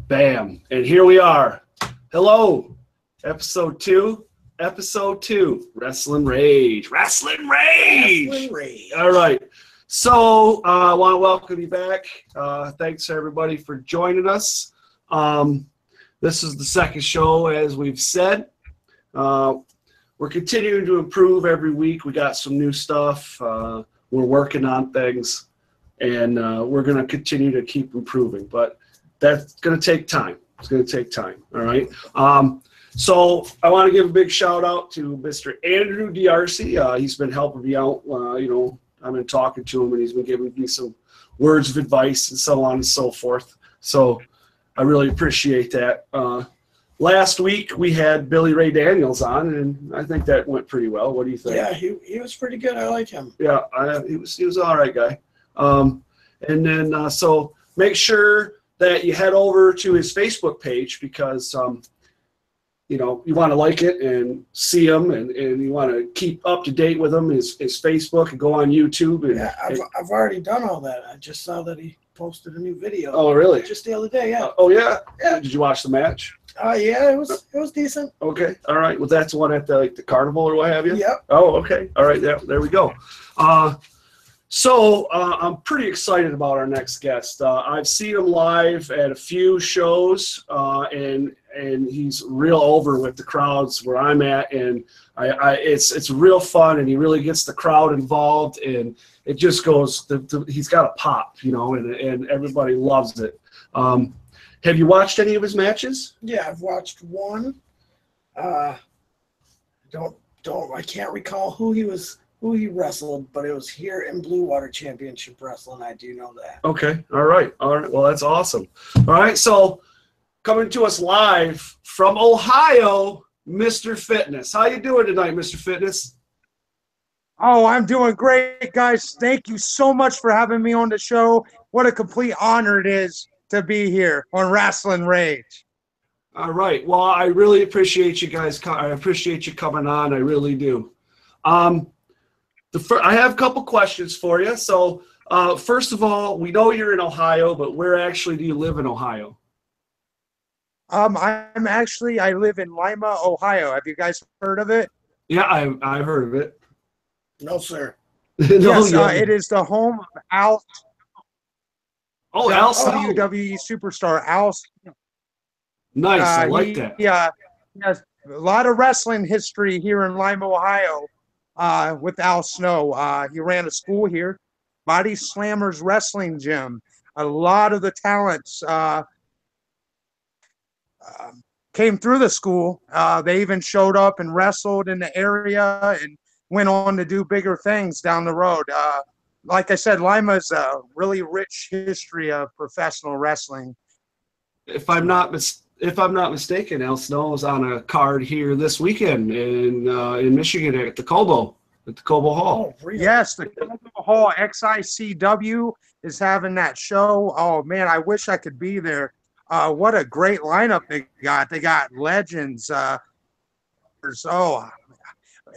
Bam. And here we are. Hello. Episode 2. Rasslin Rage. Rasslin Rage. Rasslin Rage. All right. So I want to welcome you back. Thanks, everybody, for joining us. This is the second show, as we've said. We're continuing to improve every week. We got some new stuff. We're working on things, and we're going to continue to keep improving. But that's going to take time. It's going to take time. All right. So I want to give a big shout out to Mr. Andrew D'Arcy. He's been helping me out. I've been talking to him, and he's been giving me some words of advice and so on and so forth. So I really appreciate that. Last week we had Billy Ray Daniels on, and I think that went pretty well. What do you think? Yeah, he was pretty good. I like him. Yeah, he was an all right guy. And then so make sure that you head over to his Facebook page because you want to like it and see him, and you want to keep up to date with him. His Facebook, and go on YouTube. And, yeah, I've already done all that. I just saw that he posted a new video. Oh, really? Just the other day, yeah. Oh, yeah? Yeah. Did you watch the match? Yeah, it was decent. Okay, all right. Well, that's one at the carnival or what have you? Yep. Oh, okay. All right, there we go. So I'm pretty excited about our next guest. I've seen him live at a few shows, and he's real over with the crowds where I'm at, and it's real fun, and he really gets the crowd involved, and it just goes. He's got a pop, and everybody loves it. Have you watched any of his matches? Yeah, I've watched one. I can't recall who he wrestled, but it was here in Blue Water Championship Wrestling. I do know that. Okay. All right. Well, that's awesome. All right. So coming to us live from Ohio, Mr. Fitness. How you doing tonight, Mr. Fitness? Oh, I'm doing great, guys. Thank you so much for having me on the show. What a complete honor it is to be here on Rasslin Rage. All right. Well, I really appreciate you guys. I appreciate you coming on. I really do. I have a couple questions for you. So, first of all, we know you're in Ohio, but where actually do you live in Ohio? I live in Lima, Ohio. Have you guys heard of it? Yeah, I've heard of it. No, sir. Yes, it is the home of Al. Oh, Al Snow. WWE superstar Al. Nice, I like that. Yeah, he has a lot of wrestling history here in Lima, Ohio. With Al Snow. He ran a school here, Body Slammers Wrestling Gym. A lot of the talents came through the school. They even showed up and wrestled in the area and went on to do bigger things down the road. Like I said, Lima's a really rich history of professional wrestling. If I'm not mistaken, Al Snow is on a card here this weekend in Michigan at the Cobo Hall. Oh, really? Yes, the Cobo Hall XICW is having that show. Oh man, I wish I could be there. What a great lineup they got! They got legends.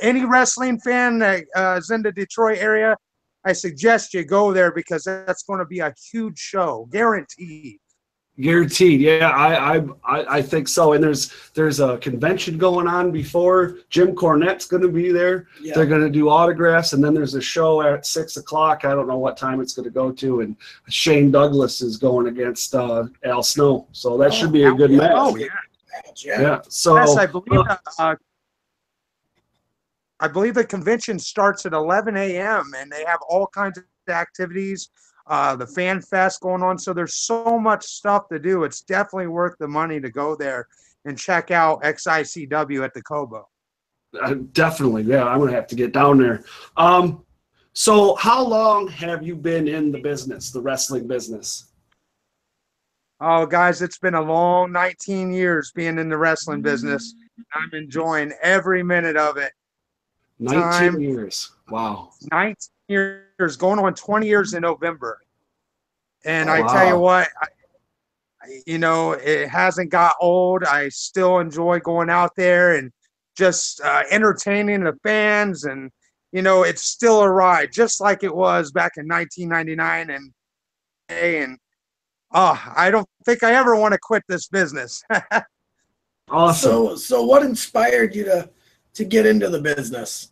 Any wrestling fan that is in the Detroit area, I suggest you go there because that's going to be a huge show, guaranteed. Guaranteed, yeah, I think so. And there's a convention going on before. Jim Cornette's going to be there. Yeah. They're going to do autographs, and then there's a show at 6 o'clock. I don't know what time it's going to go to. And Shane Douglas is going against Al Snow, so that should be a good match. Oh yeah. So yes, I believe the convention starts at 11 a.m. and they have all kinds of activities. The Fan Fest going on. So there's so much stuff to do. It's definitely worth the money to go there and check out XICW at the Cobo. Definitely. Yeah, I'm going to have to get down there. So how long have you been in the business, the wrestling business? Oh, guys, it's been a long 19 years being in the wrestling business. I'm enjoying every minute of it. 19 years. Wow. 19 years, going on 20 years in November. And I tell you what, it hasn't got old. I still enjoy going out there and just entertaining the fans. And, it's still a ride, just like it was back in 1999. And I don't think I ever want to quit this business. Awesome. So what inspired you to get into the business?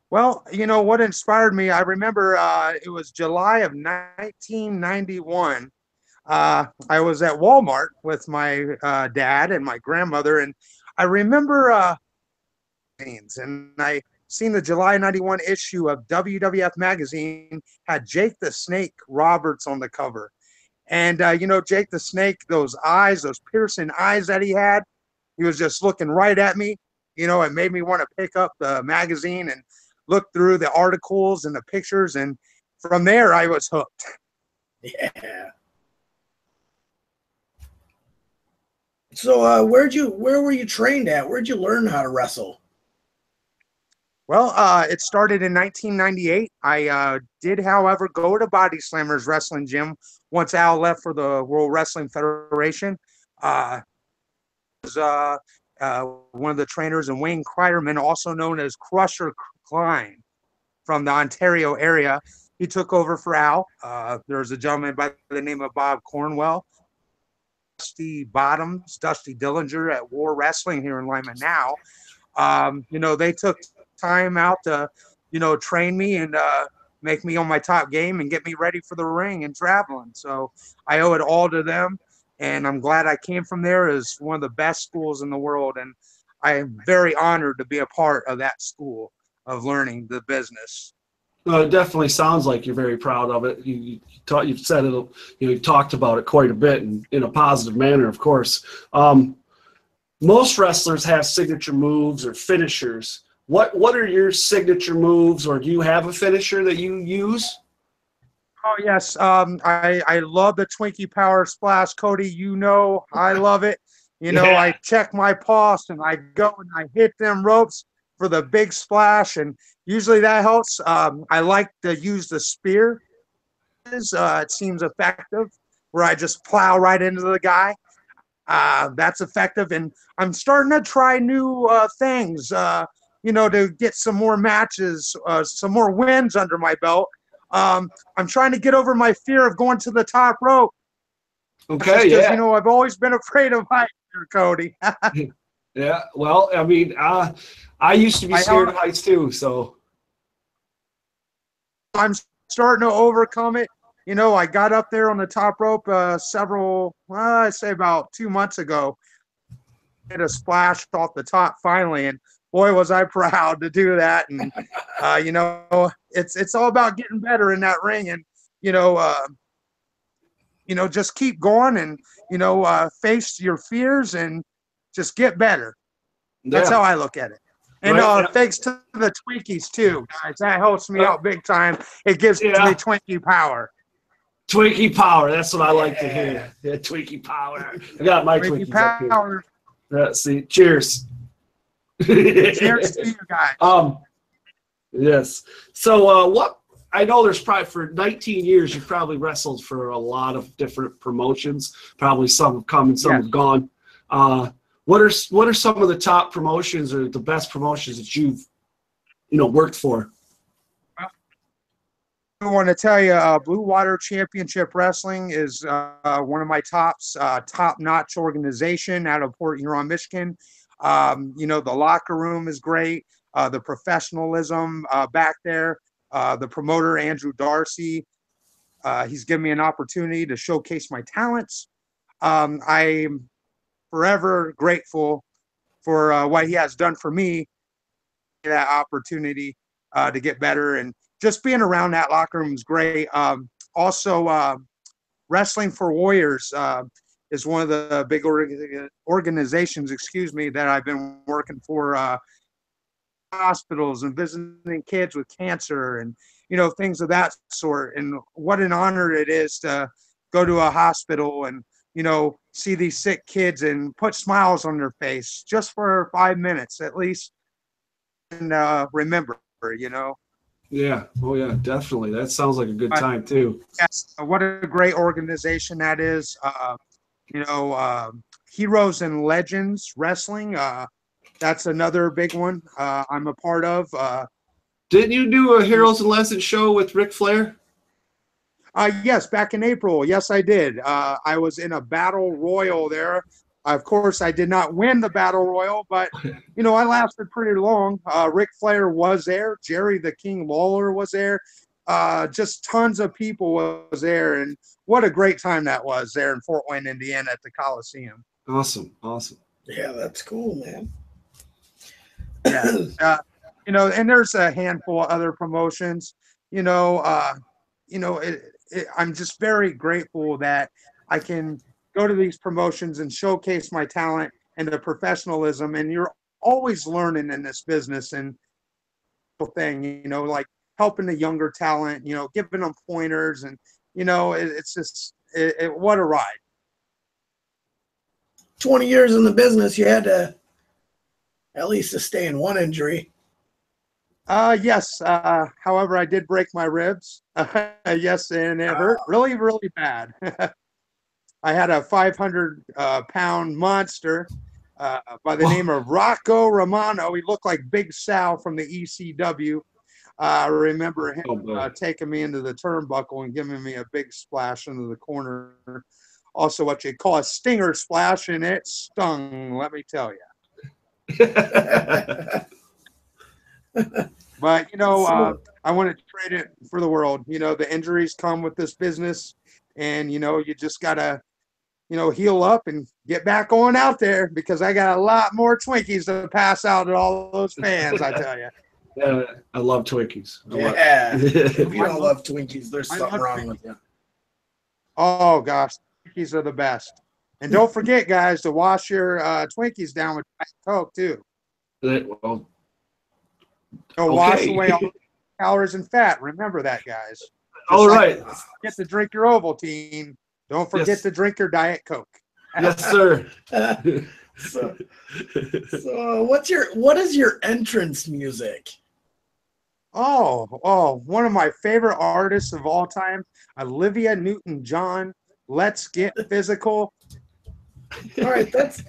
Well, what inspired me, I remember it was July of 1991. I was at Walmart with my dad and my grandmother, and I remember and I seen the July 91 issue of WWF magazine had Jake the Snake Roberts on the cover. And, Jake the Snake, those eyes, those piercing eyes that he had, he was just looking right at me. It made me want to pick up the magazine and look through the articles and the pictures. And from there, I was hooked. Yeah. So where were you trained at? Where'd you learn how to wrestle? Well, it started in 1998. I did, however, go to Body Slammers Wrestling Gym once Al left for the World Wrestling Federation. Was one of the trainers, and Wayne Kreiderman, also known as Crusher Klein, from the Ontario area. He took over for Al. There was a gentleman by the name of Bob Cornwell, Dusty Bottoms, Dusty Dillinger at War Wrestling here in Lima now. They took time out to, train me and make me on my top game and get me ready for the ring and traveling. So I owe it all to them. And I'm glad I came from there as one of the best schools in the world. And I am very honored to be a part of that school of learning the business. Well, it definitely sounds like you're very proud of it. You've said it. You talked about it quite a bit and in a positive manner, of course. Most wrestlers have signature moves or finishers. What are your signature moves, or do you have a finisher that you use? Oh, yes. I love the Twinkie Power Splash, Cody. I love it. I check my pulse and I go and I hit them ropes for the big splash, and usually that helps. I like to use the spear. It seems effective, where I just plow right into the guy. That's effective, and I'm starting to try new things, to get some more matches, some more wins under my belt. I'm trying to get over my fear of going to the top rope. Okay, yeah. I've always been afraid of heights, Cody. Yeah, well, I mean, I used to be scared of heights too, so. I'm starting to overcome it. I got up there on the top rope I'd say about 2 months ago. Hit a splash off the top finally, and boy, was I proud to do that. And, it's all about getting better in that ring, and, just keep going and, face your fears and just get better. That's how I look at it. And thanks to the Twinkies too, guys. That helps me out big time. It gives me Twinkie power. Twinkie power. That's what I like to hear. Yeah, Twinkie power. I got my Twinkies power. Up here. Let's see. Cheers. Cheers to you guys. Yes. So I know there's probably for 19 years you've probably wrestled for a lot of different promotions. Probably some have come and some have gone. What are some of the top promotions or the best promotions that you've worked for? I want to tell you, Blue Water Championship Wrestling is one of my top-notch organization out of Port Huron, Michigan. The locker room is great. The professionalism back there. The promoter, Andrew Darcy, he's given me an opportunity to showcase my talents. I'm forever grateful for what he has done for me, that opportunity to get better, and just being around that locker room is great. Also, Wrestling for Warriors is one of the big organizations, that I've been working for, hospitals and visiting kids with cancer and, things of that sort. And what an honor it is to go to a hospital and, see these sick kids and put smiles on their face just for 5 minutes at least, and remember. Yeah. Oh, yeah, definitely. That sounds like a good time, too. Yes. What a great organization that is. Heroes and Legends Wrestling. That's another big one I'm a part of. Didn't you do a Heroes and Legends show with Ric Flair? Yes, back in April. Yes, I did. I was in a battle royal there. Of course, I did not win the battle royal, but I lasted pretty long. Ric Flair was there. Jerry the King Lawler was there. Just tons of people was there, and what a great time that was there in Fort Wayne, Indiana, at the Coliseum. Awesome, awesome. Yeah, that's cool, man. Yeah, and there's a handful of other promotions. I'm just very grateful that I can go to these promotions and showcase my talent and the professionalism. And you're always learning in this business, and thing, like helping the younger talent, giving them pointers, and it's just what a ride. 20 years in the business, you had to at least sustain one injury. Yes. However, I did break my ribs. Yes, and it hurt really, really bad. I had a 500-pound monster by the name of Rocco Romano. He looked like Big Sal from the ECW. I remember him taking me into the turnbuckle and giving me a big splash into the corner. Also, what you call a stinger splash, and it stung, let me tell you. But, I want to trade it for the world. The injuries come with this business, and, you just got to, heal up and get back on out there, because I got a lot more Twinkies to pass out to all those fans, I tell you. Yeah, I love Twinkies. If you don't love Twinkies, there's something wrong with you. Oh, gosh. Twinkies are the best. And don't forget, guys, to wash your Twinkies down with Coke, too. Well, wash away all the calories and fat. Remember that, guys. All right. Get to drink your Ovaltine. Don't forget to drink your Diet Coke. Yes, sir. So what is your entrance music? Oh, one of my favorite artists of all time, Olivia Newton-John. Let's Get Physical. All right, that's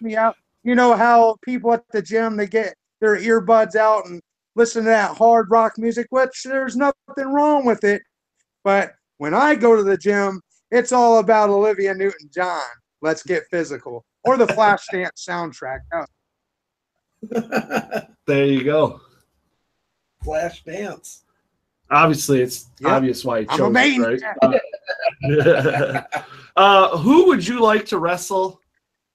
me out. You know how people at the gym, they get their earbuds out and listen to that hard rock music, which there's nothing wrong with it. But when I go to the gym, it's all about Olivia Newton-John. Let's Get Physical, or the Flashdance soundtrack. There you go. Flashdance. Obviously, it's obvious why you chose it, right? Who would you like to wrestle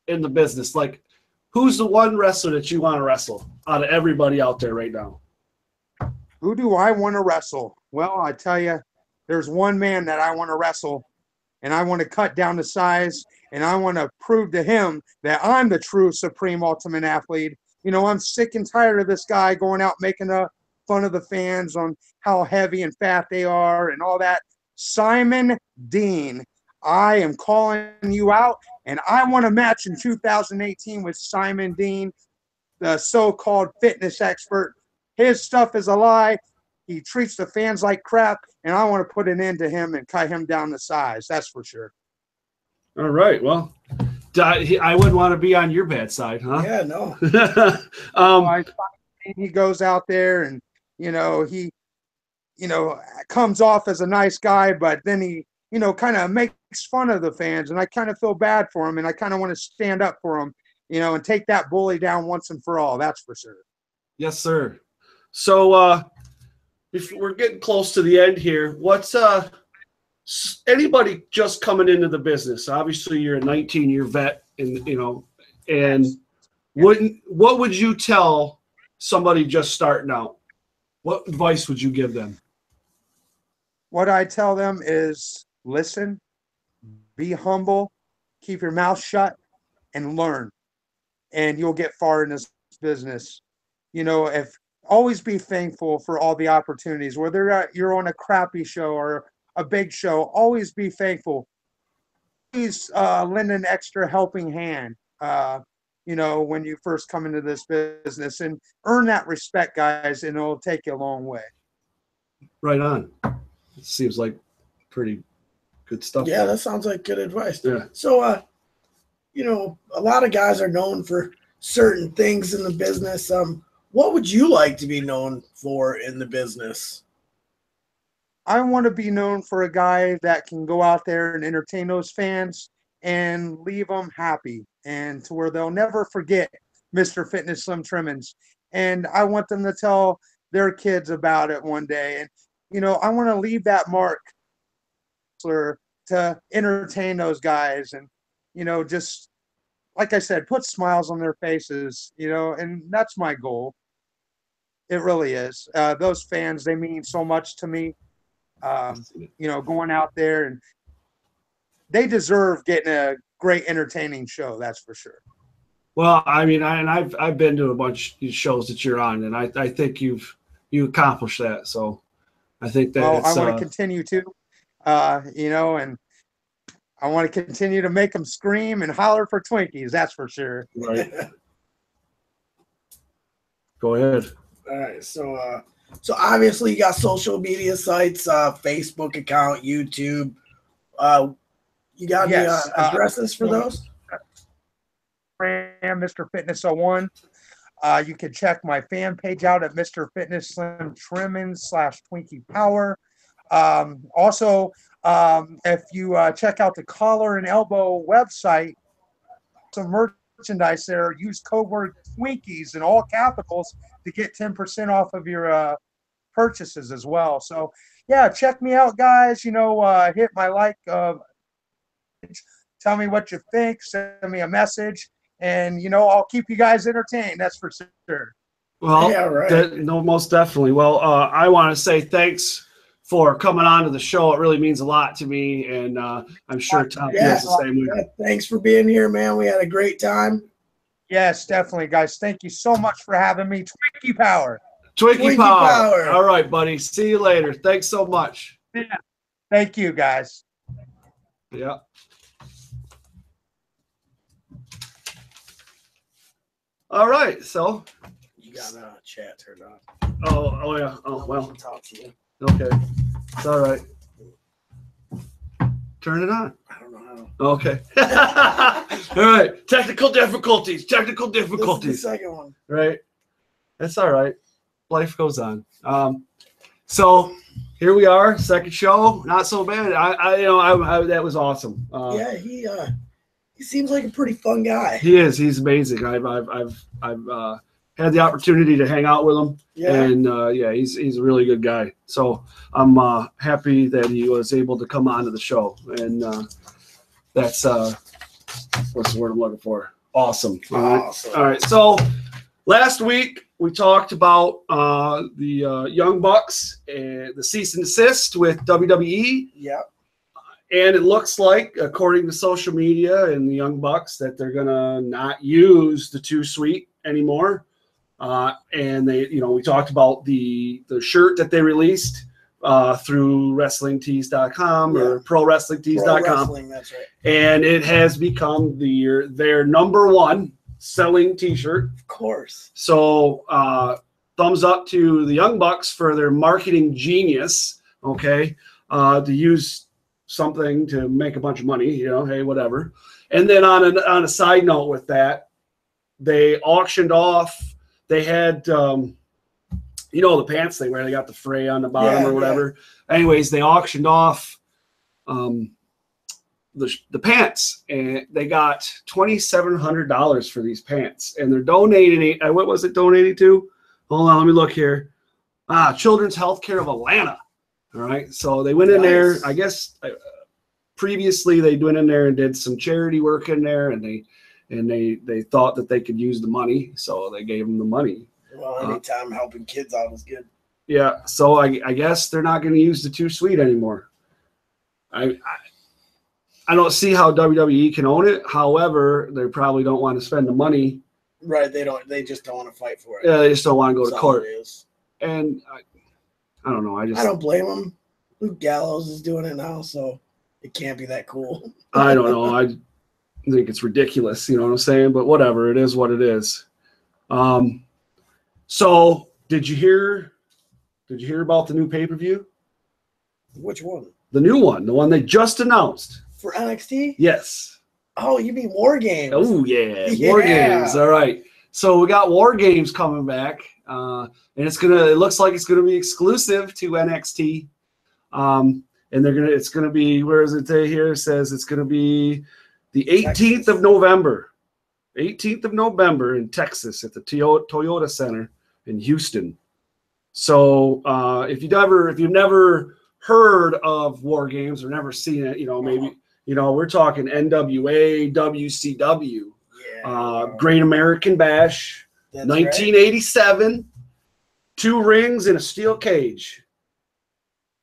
in the business? Like, who's the one wrestler that you want to wrestle out of everybody out there right now? Who do I want to wrestle? Well, I tell you, there's one man that I want to wrestle, and I want to cut down the size, and I want to prove to him that I'm the true Supreme Ultimate Athlete. I'm sick and tired of this guy going out making fun of the fans on how heavy and fat they are and all that. Simon Dean, I am calling you out, and I want a match in 2018 with Simon Dean, the so-called fitness expert. His stuff is a lie. He treats the fans like crap, and I want to put an end to him and cut him down to size. That's for sure. All right. Well, I wouldn't want to be on your bad side, huh? Yeah, no. He goes out there and, he, comes off as a nice guy, but then he, kind of makes fun of the fans, and I kind of feel bad for him, and I kind of want to stand up for him, and take that bully down once and for all. That's for sure. Yes, sir. So, if we're getting close to the end here, what's anybody just coming into the business? Obviously, you're a 19-year vet, and what would you tell somebody just starting out? What advice would you give them? What I tell them is listen, be humble, keep your mouth shut, and learn, and you'll get far in this business. Always be thankful for all the opportunities, whether you're on a crappy show or a big show. Always be thankful. Please lend an extra helping hand, when you first come into this business, and earn that respect, guys, and it'll take you a long way. Right on. It seems like pretty good stuff. Yeah, that sounds like good advice. Yeah. So, a lot of guys are known for certain things in the business. What would you like to be known for in the business? I want to be known for a guy that can go out there and entertain those fans and leave them happy, and to where they'll never forget Mr. Fitness Slim Trimmons. And I want them to tell their kids about it one day. And, you know, I want to leave that mark to entertain those guys and, you know, just, like I said, put smiles on their faces, you know, and that's my goal. It really is. Those fans, they mean so much to me. You know, going out there, and they deserve getting a great entertaining show. That's for sure. Well, I mean, I've been to a bunch of shows that you're on, and I think you accomplished that. So I think that well, I want to continue to, you know, and I want to continue to make them scream and holler for Twinkies. That's for sure. Right. Go ahead. All right, so obviously you got social media sites, Facebook account, YouTube. You got any addresses for those? Mr. Fitness 01. You can check my fan page out at Mr. Fitness Slim Trimmons /Twinkie Power. Also, if you check out the Collar and Elbow website, some merchandise there. Use code word Twinkies in all capitals to get 10% off of your purchases as well. So yeah, check me out, guys. You know, hit my like. Tell me what you think. Send me a message, and you know, I'll keep you guys entertained. That's for sure. Well, yeah, right. No, most definitely. Well, I want to say thanks for coming on to the show. It really means a lot to me, and I'm sure Tom feels the same way. Yeah, thanks for being here, man. We had a great time. Yes, definitely, guys. Thank you so much for having me. Twinkie Power. Twinkie Power. All right, buddy. See you later. Thanks so much. Yeah. Thank you, guys. Yeah. All right. So you got chat turned on. Oh yeah. Oh well. Talk to you. Okay. It's all right. Turn it on. I don't know how. Okay. All right. Technical difficulties. Technical difficulties. This is the second one. Right. That's all right. Life goes on. So here we are, second show. Not so bad. I that was awesome. Yeah, he seems like a pretty fun guy. He is. He's amazing. I've had the opportunity to hang out with him. Yeah. And yeah, he's a really good guy. So I'm happy that he was able to come onto the show. And that's what's the word I'm looking for? Awesome. Awesome. All right. So last week we talked about the Young Bucks and the cease and desist with WWE. Yep. And it looks like, according to social media and the Young Bucks, that they're gonna not use the 2 Sweet anymore. And they, we talked about the shirt that they released through WrestlingTees.com or ProWrestlingTees.com. Pro Wrestling, that's right. And it has become their number 1 selling T-shirt. Of course. So thumbs up to the Young Bucks for their marketing genius. Okay, to use something to make a bunch of money. Hey, whatever. And then on a side note with that, they auctioned off. They had, the pants they wear. They got the fray on the bottom or whatever. Yeah. Anyways, they auctioned off the pants, and they got $2,700 for these pants. And they're donating. What was it donating to? Hold on, let me look here. Children's Healthcare of Atlanta. All right, so they went in there. I guess previously they went in there and did some charity work in there, and they thought that they could use the money, so they gave them the money. Well, anytime helping kids out is good. Yeah, so I guess they're not going to use the 2 Sweet anymore. I don't see how WWE can own it. However, they probably don't want to spend the money. Right, they just don't want to fight for it. Yeah, they just don't want to go to court. It is. And I don't know. I don't blame them. Luke Gallows is doing it now, so it can't be that cool. I don't know. I think it's ridiculous. You know what I'm saying? But whatever. It is what it is. So did you hear about the new pay-per-view? Which one? The new one. The one they just announced. For NXT? Yes. Oh, you mean War Games? Oh, yeah. War Games. All right. So we got War Games coming back. And it looks like it's gonna be exclusive to NXT. And it's gonna be, where is it today here? It says it's gonna be the 18th of November. 18th of November in Texas at the Toyota Center in Houston. So if you've never heard of War Games or never seen it, maybe we're talking NWA, WCW, Great American Bash, 1987, right. 2 rings and a steel cage.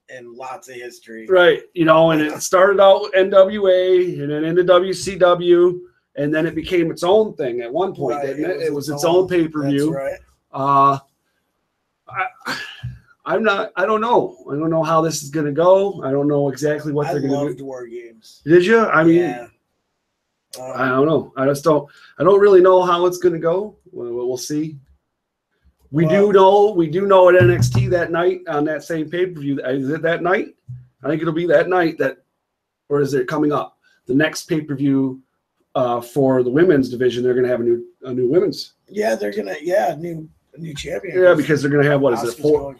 And lots of history. Right. And it started out with NWA and then into WCW, and then it became its own thing at one point, didn't it? It was its own pay-per-view. That's right. I don't know. I don't know how this is going to go. I don't know exactly what they're going to do. I loved War Games. Did you? I mean, yeah. I don't know. I don't really know how it's going to go. We'll see. We do know at NXT that night on that same pay-per-view. Is it that night? I think it'll be that night or is it coming up? The next pay-per-view for the women's division, they're going to have a new women's. Yeah, they're going to a new champion. Yeah, because they're going to have, what is it, four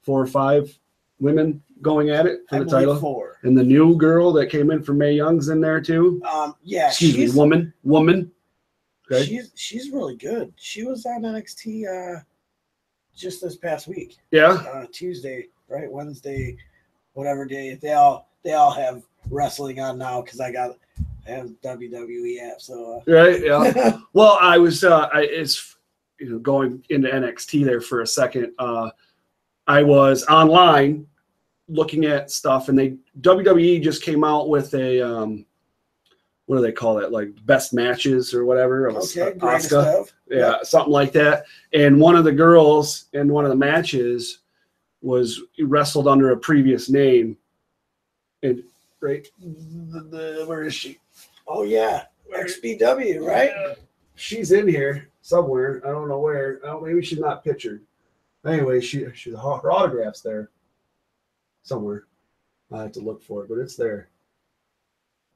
or five women going at it for the title. 4. And the new girl that came in from Mae Young's in there too. Yeah, excuse me, woman. Okay. She's really good. She was on NXT just this past week. Yeah. Tuesday, right? Wednesday, whatever day. They all have wrestling on now because I have WWE app. So right, yeah. Well, I was it's going into NXT there for a second. I was online looking at stuff, and WWE just came out with a what do they call it? Like best matches or whatever. Okay, Asuka. Yeah, something like that. And one of the girls in one of the matches was wrestled under a previous name. And right, where is she? Oh yeah, XPW, right? She's in here somewhere. I don't know where. Maybe she's not pictured. Anyway, her autograph's there somewhere. I have to look for it, but it's there.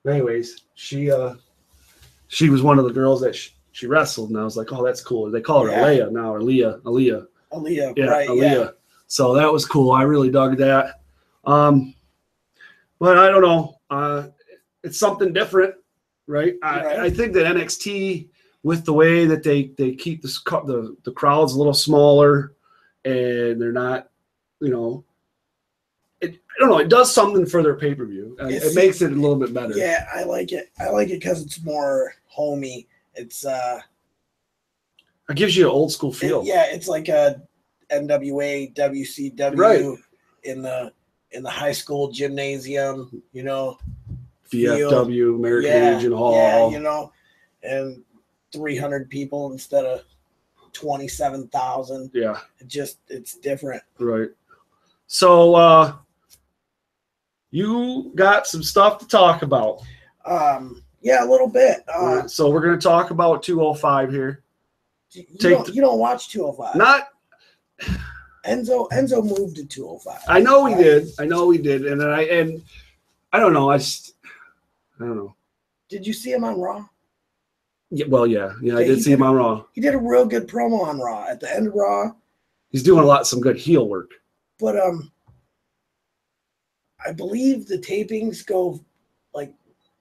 Anyways, she was one of the girls that she wrestled, and I was like, oh, that's cool. They call her Aaliyah now, or Aaliyah. Aaliyah, right? Aaliyah. Yeah. So that was cool. I really dug that. But I don't know. It's something different, right? I think that NXT, with the way that they keep the crowds a little smaller, and they're not, I don't know. It does something for their pay-per-view. It makes it a little bit better. Yeah, I like it. I like it because it's more homey. It's it gives you an old school feel. It's like a NWA, WCW in the high school gymnasium. VFW, American Legion Hall. Yeah, and 300 people instead of 27,000. Yeah, it's different. Right. So. You got some stuff to talk about. Yeah, a little bit. So we're going to talk about 205 here. You don't watch 205. Not Enzo moved to 205. I know he did. And then I don't know. I don't know. Did you see him on Raw? Yeah, well, yeah, I did see him on Raw. He did a real good promo on Raw. At the end of Raw, he's doing some good heel work. But I believe the tapings go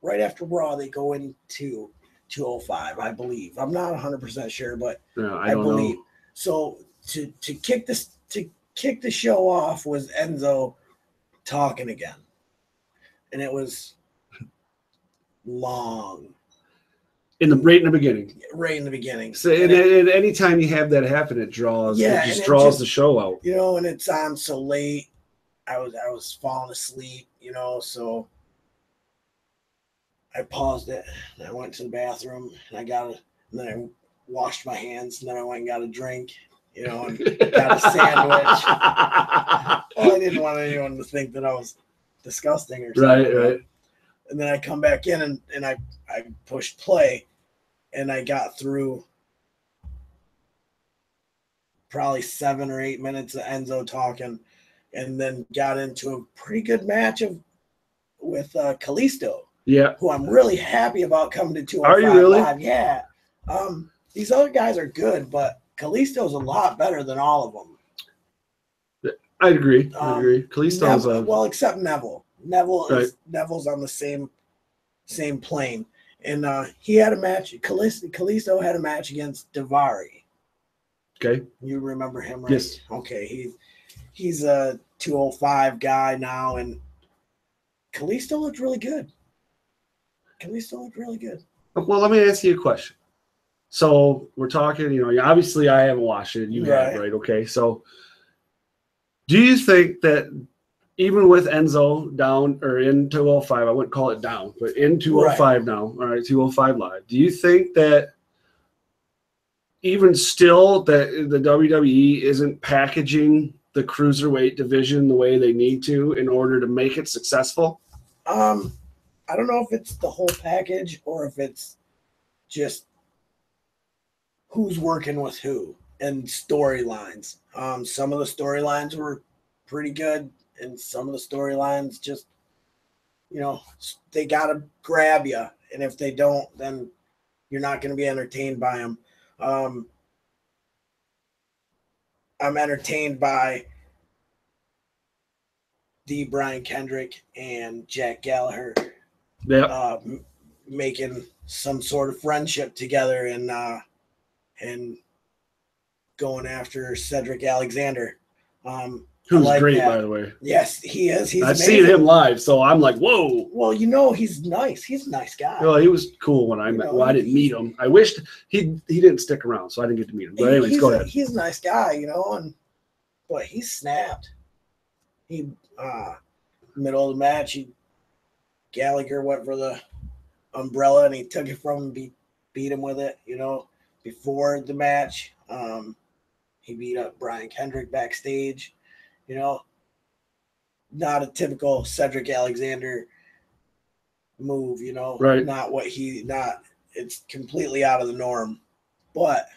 right after Raw. They go into 205. I believe. I'm not 100% sure, but I believe. Know. So to kick the show off was Enzo talking again, and it was long. Right in the beginning. Right in the beginning. So and anytime you have that happen, it draws. Yeah, it draws the show out. And it's on so late. I was falling asleep, so I paused it and I went to the bathroom and and then I washed my hands and then I went and got a drink, and got a sandwich. Well, I didn't want anyone to think that I was disgusting or something. Right. And then I come back in and I pushed play and I got through probably 7 or 8 minutes of Enzo talking. And then got into a pretty good match with Kalisto. Yeah. Who I'm really happy about coming to 205 Are you really? Live. Yeah. These other guys are good, but Kalisto's a lot better than all of them. I agree. Kalisto's well, except Neville. Neville's on the same plane, and he had a match. Kalisto had a match against Daivari. Okay, you remember him, right? Yes. Okay, he's a 205 guy now, and Kalisto looked really good. Well, let me ask you a question. So we're talking, obviously I haven't watched it. You have, right? Okay. So do you think that even with Enzo down or in 205, I wouldn't call it down, but in 205 now, all right, 205 Live, do you think that even still that the WWE isn't packaging the cruiserweight division the way they need to in order to make it successful? I don't know if it's the whole package or if it's just who's working with who and storylines. Some of the storylines were pretty good, and some of the storylines just, they got to grab you. And if they don't, then you're not going to be entertained by them. I'm entertained by the Brian Kendrick and Jack Gallagher making some sort of friendship together and going after Cedric Alexander. Who's great, by the way. Yes, he is. I've seen him live, so I'm like, whoa. Well, he's nice. He's a nice guy. Well, he was cool when I met. Well, I didn't meet him. I wished he didn't stick around, so I didn't get to meet him. But anyways, go ahead. He's a nice guy, but he snapped. He middle of the match, Gallagher went for the umbrella and he took it from him, beat him with it. Before the match, he beat up Brian Kendrick backstage. Not a typical Cedric Alexander move, right? It's completely out of the norm. But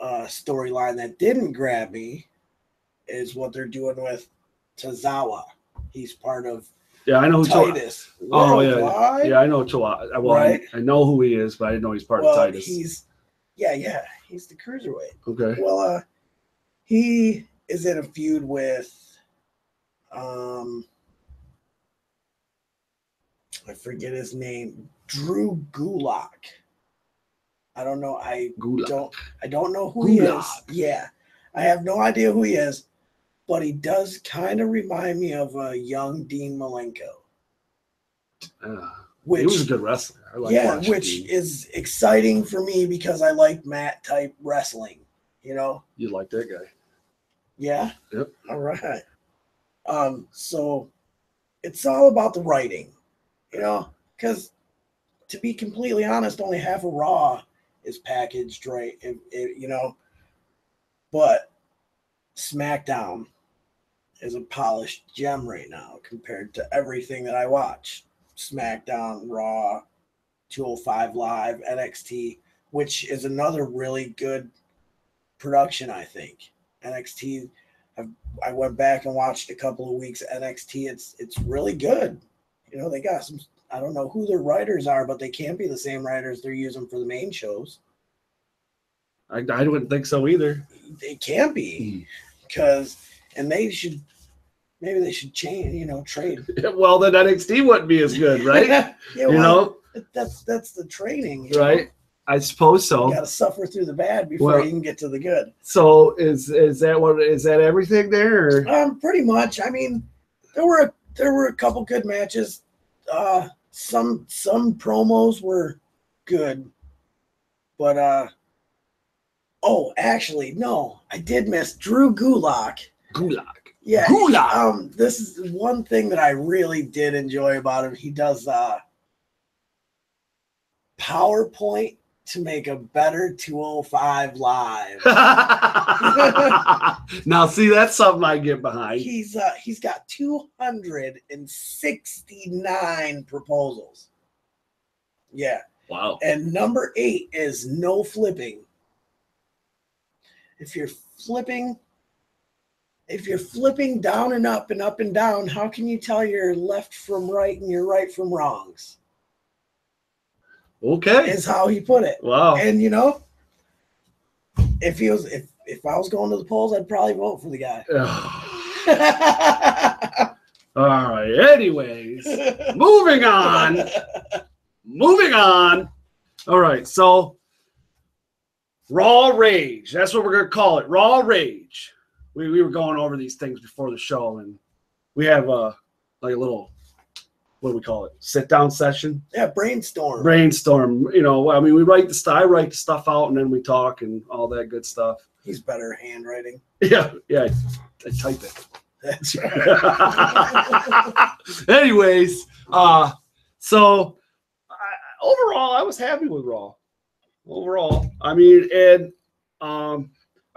a storyline that didn't grab me is what they're doing with Tozawa. He's part of I know who Titus. Oh yeah, I know Tozawa. Well, right? I know who he is, but I didn't know he's part of Titus. He's the cruiserweight. Okay. Well, he is in a feud with I forget his name, Drew Gulak. I don't know. I don't know who he is. Yeah, I have no idea who he is, but he does kind of remind me of a young Dean Malenko. He was a good wrestler. I like which Dean. Is exciting for me because I like Matt type wrestling. You like that guy. Yeah. Yep. All right. So it's all about the writing, because to be completely honest, only half of Raw is packaged right, but SmackDown is a polished gem right now compared to everything that I watch. SmackDown, Raw, 205 Live, NXT, which is another really good production, I think. NXT, I went back and watched a couple of weeks of NXT. It's really good. They got some, I don't know who their writers are, but they can't be the same writers they're using for the main shows. I wouldn't think so either. They can't be, maybe they should change, trade. Well, then NXT wouldn't be as good, right? That's the training, right? I suppose so. You got to suffer through the bad before you can get to the good. So is that everything there? Or? Pretty much. I mean, there were a couple good matches. Some promos were good, but actually no, I did miss Drew Gulak. Yeah. Gulak. This is one thing that I really did enjoy about him. He does PowerPoint to make a better 205 Live. Now, see, that's something I get behind. He's got 269 proposals. Yeah. Wow. And number 8 is no flipping. If you're flipping down and up and down, how can you tell your left from right and your right from wrongs? Okay, is how he put it. Wow. And if if I was going to the polls, I'd probably vote for the guy. All right. Anyways, moving on. Moving on. All right. So, Raw Rage. That's what we're going to call it. Raw Rage. We were going over these things before the show, and we have like a little, what do we call it? Sit down session. Yeah, brainstorm. Brainstorm. You know, I mean, we write the stuff. I write the stuff out, and then we talk and all that good stuff. He's better at handwriting. Yeah. I type it. That's right. Anyways, so overall, I was happy with Raw. Overall, I mean, and I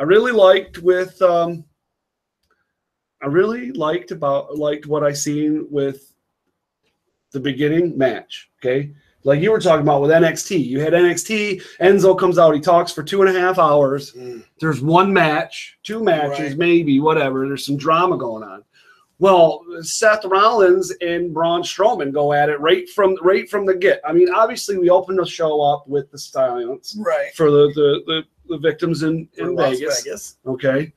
really liked with I really liked what I seen with the beginning match. Okay, like you were talking about with NXT. You had NXT. Enzo comes out. He talks for 2.5 hours. There's one match, 2 matches, maybe, whatever. There's some drama going on. Well, Seth Rollins and Braun Strowman go at it right from the get. I mean, obviously, we opened the show up with the Stallions for the victims in Vegas. Okay,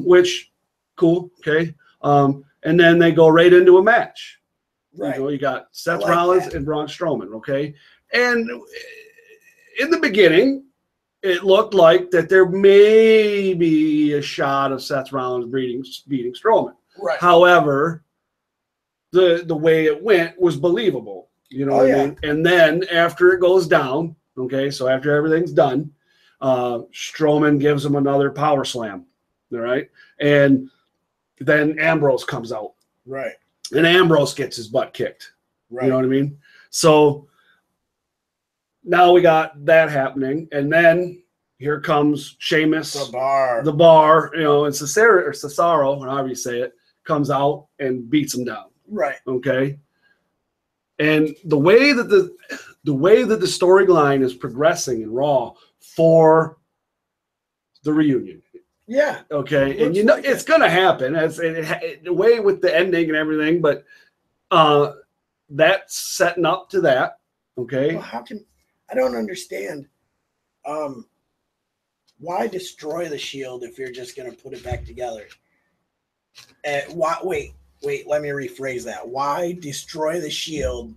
which cool. Okay, and then they go right into a match. Right. You know, you got Seth Rollins and Braun Strowman. Okay, and in the beginning, it looked like that there may be a shot of Seth Rollins beating Strowman. Right. However, the way it went was believable. You know what I mean? And then after it goes down, okay, so after everything's done, Strowman gives him another power slam. All right. And then Ambrose comes out. Right. And Ambrose gets his butt kicked. Right. You know what I mean? So now we got that happening. And then here comes Sheamus. The bar, you know, and Cesaro, however you say it, comes out and beats him down. Right. Okay. And the way that the storyline is progressing in Raw for the reunion. Yeah. Okay. And you know it's gonna happen. The way with the ending and everything, but that's setting up to that. Okay. Well, I don't understand. Why destroy the Shield if you're just gonna put it back together? Wait, let me rephrase that. Why destroy the Shield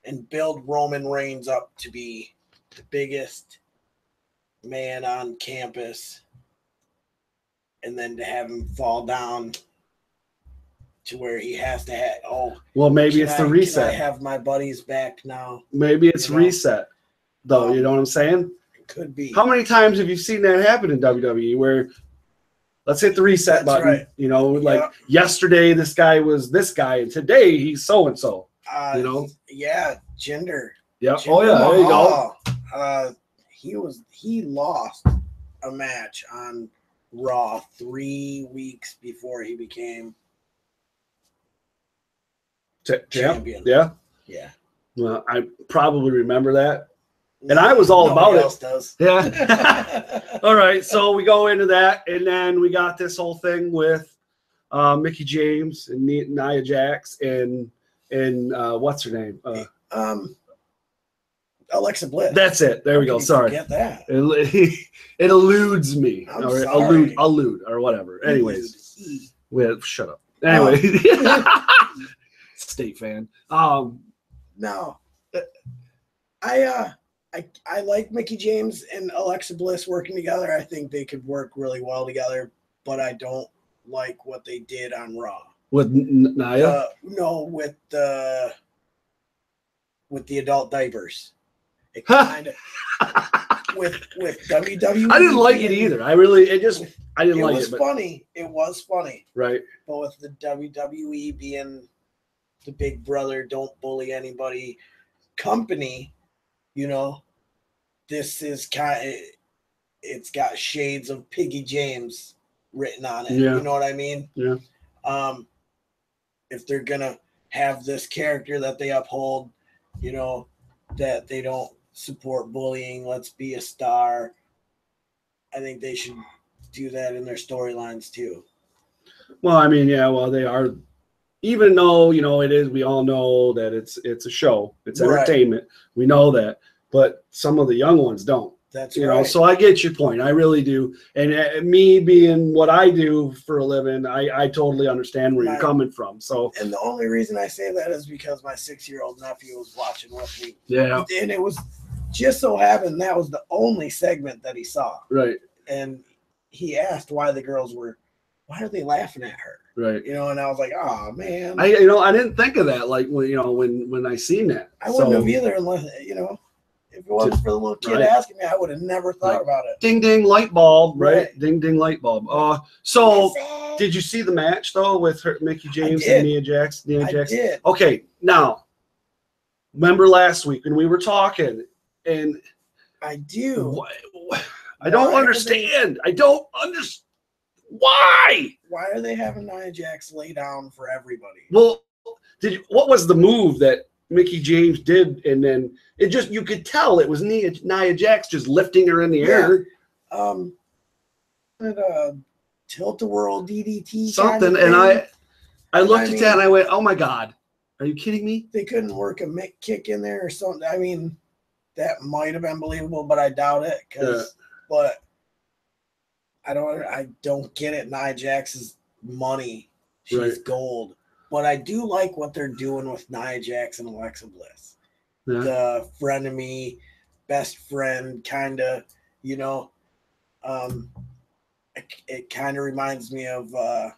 and build Roman Reigns up to be the biggest man on campus, and then to have him fall down to where he has to maybe it's the reset. I have my buddies back now. Maybe it's reset, though. You know what I'm saying? It could be. How many times have you seen that happen in WWE where let's hit the reset button? Right. You know, like yesterday this guy was this guy, and today he's so and so. You know? Yeah, Jinder. Yeah. There you go. He lost a match on Raw 3 weeks before he became champion. Yeah. Well, I probably remember that, and I was all about it. Does. Yeah. All right, so we go into that, and then we got this whole thing with Mickie James and Nia Jax and what's her name? Alexa Bliss. That's it. There we go. Sorry. Get that. It eludes me. I'm sorry. Allude or whatever. Anyways, shut up. Anyway, State fan. No, I like Mickie James and Alexa Bliss working together. I think they could work really well together, but I don't like what they did on Raw with Nia. No, with the adult diapers. It kind of with WWE. I didn't like it either. I didn't like it. It was funny. Right. But with the WWE being the big brother, don't bully anybody company, you know, this is it's got shades of Piggy James written on it. Yeah. You know what I mean? Yeah. If they're gonna have this character that they uphold, you know, that they don't support bullying, let's be a star, I think they should do that in their storylines too. Well, I mean, yeah, well, they are, even though, you know, it is, we all know that it's a show, it's entertainment. Right. We know that, but some of the young ones don't. That's you right. know, so I get your point. I really do. And me being what I do for a living, I totally understand where you're coming from. So, and the only reason I say that is because my 6-year-old nephew was watching with me. Yeah. And it was just so happened that was the only segment that he saw. Right. And he asked why are they laughing at her? Right. You know, and I was like, oh man. I didn't think of that. Like when I seen that. I wouldn't have either unless, if it wasn't for the little kid asking me, I would have never thought about it. Ding ding light bulb, right? Ding ding light bulb. So did you see the match though with Mickey James and Nia Jax? I did. Okay, now remember last week when we were talking, and I do. I don't understand. I don't understand. Why? Why are they having Nia Jax lay down for everybody? Well, what was the move that Mickey James did, and then you could tell it was Nia Jax just lifting her in the air. Tilt-a-whirl DDT something, kind of and I looked at that and I went, "Oh my God, are you kidding me?" They couldn't work a Mick kick in there or something. I mean, that might have been believable, but I doubt it. But I don't get it. Nia Jax is money. She's gold. But I do like what they're doing with Nia Jax and Alexa Bliss. Yeah. The frenemy, best friend kind of, it kind of reminds me of a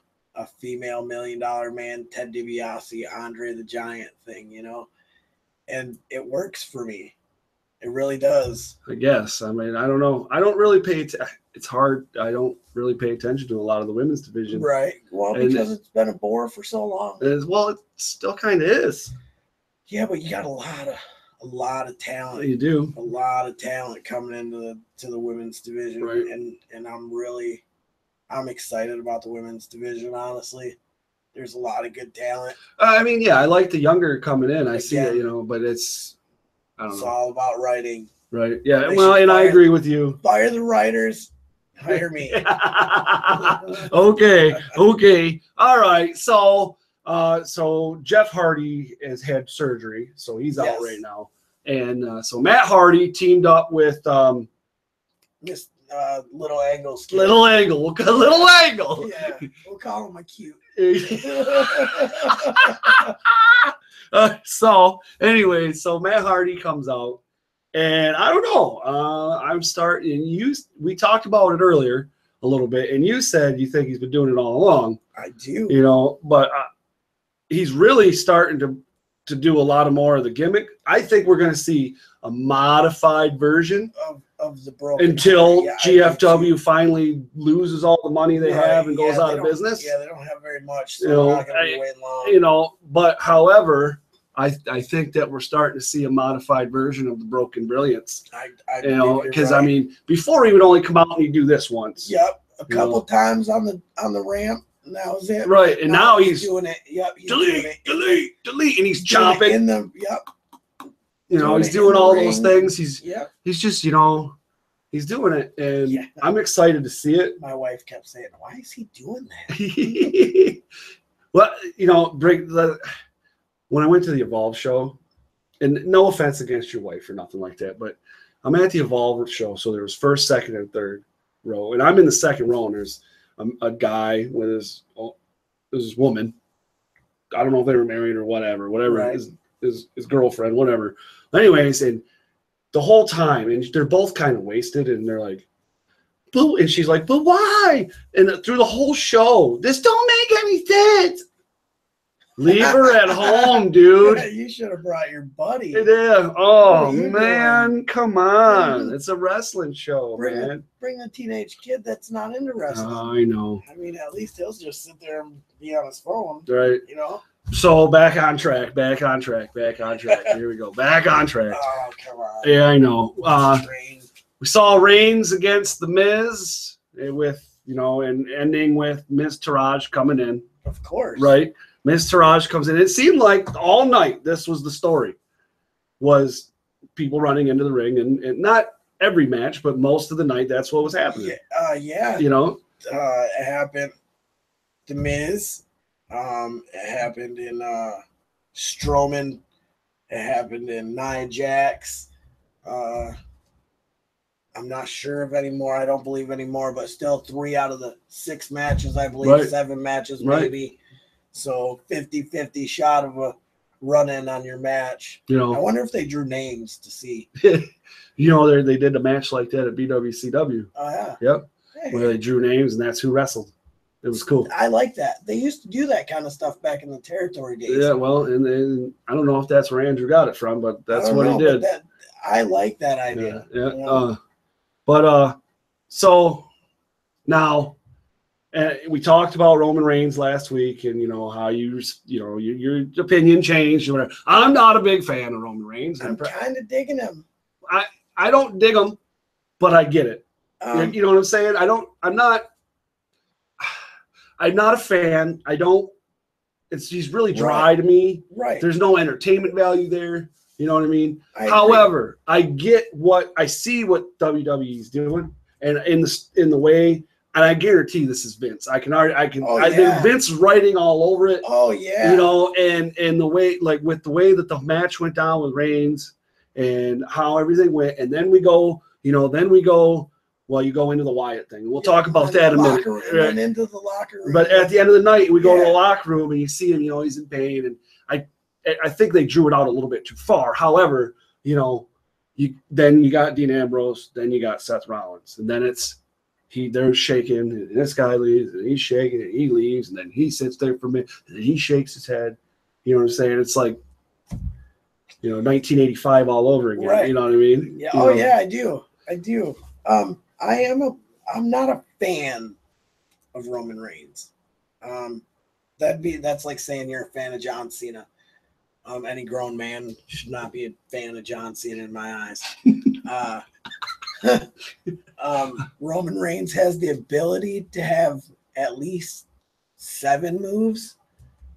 female $1 Million Man, Ted DiBiase, Andre the Giant thing, and it works for me. It really does. I guess. I mean, I don't know. I don't really it's hard. I don't really pay attention to a lot of the women's division. Right. Well, because it's been a bore for so long. Well, it still kind of is. Yeah, but you got a lot of talent. You do. A lot of talent coming into the women's division. Right. And I'm excited about the women's division, honestly. There's a lot of good talent. I mean, yeah, I like the younger coming in. I see it, but it's all about writing. Right. Yeah. And I agree with you. Fire the writers. Hire me. Okay. All right. So Jeff Hardy has had surgery, so he's out right now. And so Matt Hardy teamed up with Miss Little Angle's kid. Little Angle. Yeah. We'll call him a cute. So Matt Hardy comes out, and I don't know. I'm starting. We talked about it earlier a little bit, and you said you think he's been doing it all along. I do. But he's really starting to do a lot of more of the gimmick. I think we're going to see a modified version of the broken until GFW finally loses all the money they have and goes out of business. Yeah, they don't have very much, so they're not going to be waiting long. But however, I think that we're starting to see a modified version of the Broken Brilliance. Because I mean, before he would only come out and he'd do this once. Yep, a couple times on the ramp. And that was it. Right, and now he's doing it. Yep, delete, and he's chopping. He's doing all those things. He's just, he's doing it, and I'm excited to see it. My wife kept saying, "Why is he doing that?" Well, when I went to the Evolve show, and no offense against your wife or nothing like that, but I'm at the Evolve show, so there was first, second, and third row, and I'm in the second row, and there's a guy with his woman. I don't know if they were married or whatever, his girlfriend, whatever. Anyways, and the whole time, and they're both kind of wasted, and they're like, "Boo," and she's like, "But why?" And through the whole show, this don't make any sense. Leave her at home, dude. You should have brought your buddy. Yeah. Oh man, come on! It's a wrestling show, man. Bring a teenage kid that's not into wrestling. I know. I mean, at least he'll just sit there and be on his phone, right? So back on track. Here we go. Back on track. Oh, come on. Yeah, I know. We saw Reigns against The Miz with, and ending with Miz Taraj coming in. Of course. Right? Miz Taraj comes in. It seemed like all night this was the story, was people running into the ring, and not every match, but most of the night that's what was happening. Yeah. It happened. The Miz. It happened in Strowman. It happened in Nia Jax. I I'm not sure of anymore. I don't believe anymore, but still 3 out of the 6 matches, I believe, 7 matches maybe. So 50-50 shot of a run-in on your match. You know, I wonder if they drew names to see. You know, they did a match like that at BWCW. Oh, yeah. Yep. Hey. Where they drew names, and that's who wrestled. It was cool. I like that. They used to do that kind of stuff back in the territory days. Yeah, well, and I don't know if that's where Andrew got it from, but that's what he did. I like that idea. Yeah. You know? So now, we talked about Roman Reigns last week, and how your opinion changed. I'm not a big fan of Roman Reigns. I'm kind of digging him. I don't dig him, but I get it. You know what I'm saying? I'm not a fan. He's really dry to me. Right. There's no entertainment value there. You know what I mean? However, I see what WWE's doing, and in the way, and I guarantee this is Vince. I think Vince is writing all over it. Oh yeah. And the way, like with the way that the match went down with Reigns and how everything went, and then we go, well, you go into the Wyatt thing. We'll talk about that in a minute. And into the locker room. But at the end of the night, we go to the locker room and you see him, he's in pain. And I think they drew it out a little bit too far. However, then you got Dean Ambrose, then you got Seth Rollins. And then they're shaking, and this guy leaves, and he's shaking, and he leaves, and then he sits there for a minute, and then he shakes his head. You know what I'm saying? It's like, 1985 all over again. Right. You know what I mean? Yeah. Oh, yeah, I do. I'm not a fan of Roman Reigns. That's like saying you're a fan of John Cena. Any grown man should not be a fan of John Cena in my eyes. Roman Reigns has the ability to have at least 7 moves.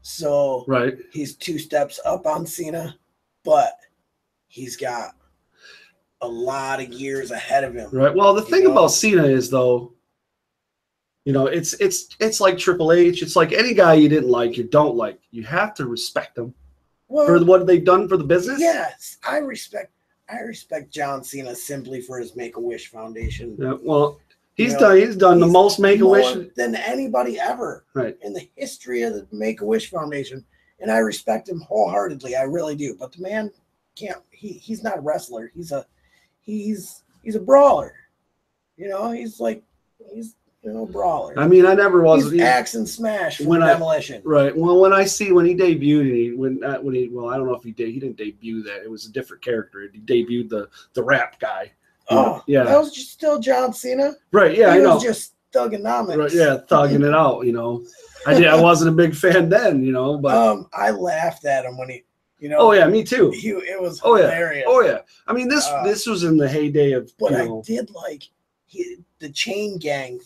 So he's 2 steps up on Cena, but he's got a lot of years ahead of him. Right. Well, the thing about Cena is, though, it's like Triple H. It's like any guy you didn't like, you don't like. You have to respect them for what they've done for the business. Yes, I respect John Cena simply for his Make-A-Wish Foundation. Yeah, well, he's done the most Make-A-Wish than anybody ever in the history of the Make-A-Wish Foundation, and I respect him wholeheartedly. I really do. But the man can't. He's not a wrestler. He's a brawler. He's a brawler. I mean, I never was. He's axe and smash from Demolition. Right. Well, when I debuted, I don't know if he didn't debut that. It was a different character. He debuted the rap guy. Oh, yeah. That was just still John Cena. Right. Yeah, I know. He was just thugonomics. Right. Yeah, thugging it out. I wasn't a big fan then. But I laughed at him when he. Oh yeah, me too. It was hilarious. Oh yeah. I mean, this was in the heyday of. But I did like the chain gang.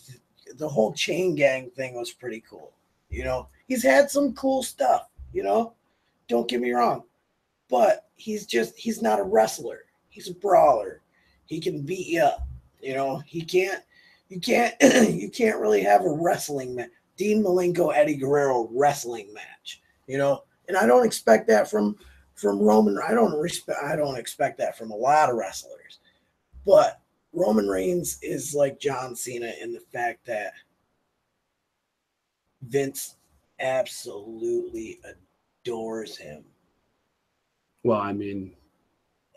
The whole chain gang thing was pretty cool. He's had some cool stuff. Don't get me wrong, but he's not a wrestler. He's a brawler. He can beat you up. You can't really have a wrestling match. Dean Malenko, Eddie Guerrero wrestling match. And I don't expect that from Roman. I don't expect that from a lot of wrestlers. But Roman Reigns is like John Cena in the fact that Vince absolutely adores him. Well, I mean,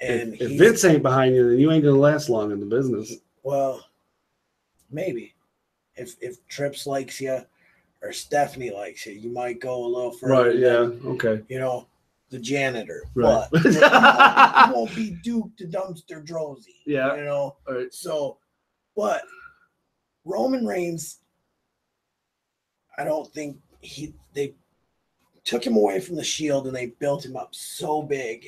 and if Vince ain't behind you, then you ain't gonna last long in the business. Well, maybe if Trips likes you or Stephanie likes you, you might go a little further. Right? Yeah. Okay. The janitor, right. But it won't be Duke the Dumpster Drozy. Yeah. Right. So, but Roman Reigns, I don't think they took him away from the Shield and they built him up so big.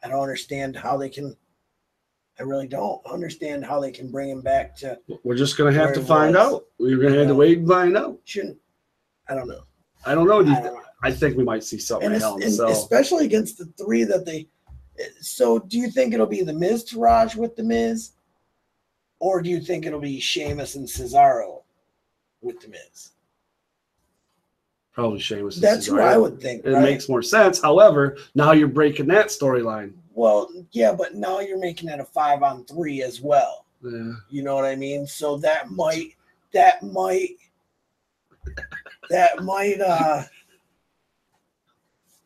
I don't understand how they can. I really don't understand how they can bring him back to. We're just gonna have to find out. We're gonna have to wait and find out. I don't know. I don't know. I think we might see something else. Especially against the 3 that they. So, do you think it'll be the Miz Taraj with the Miz, or do you think it'll be Sheamus and Cesaro with the Miz? Probably Sheamus. That's what I would think. It makes more sense. However, now you're breaking that storyline. Well, yeah, but now you're making it a 5-on-3 as well. Yeah. You know what I mean? So that might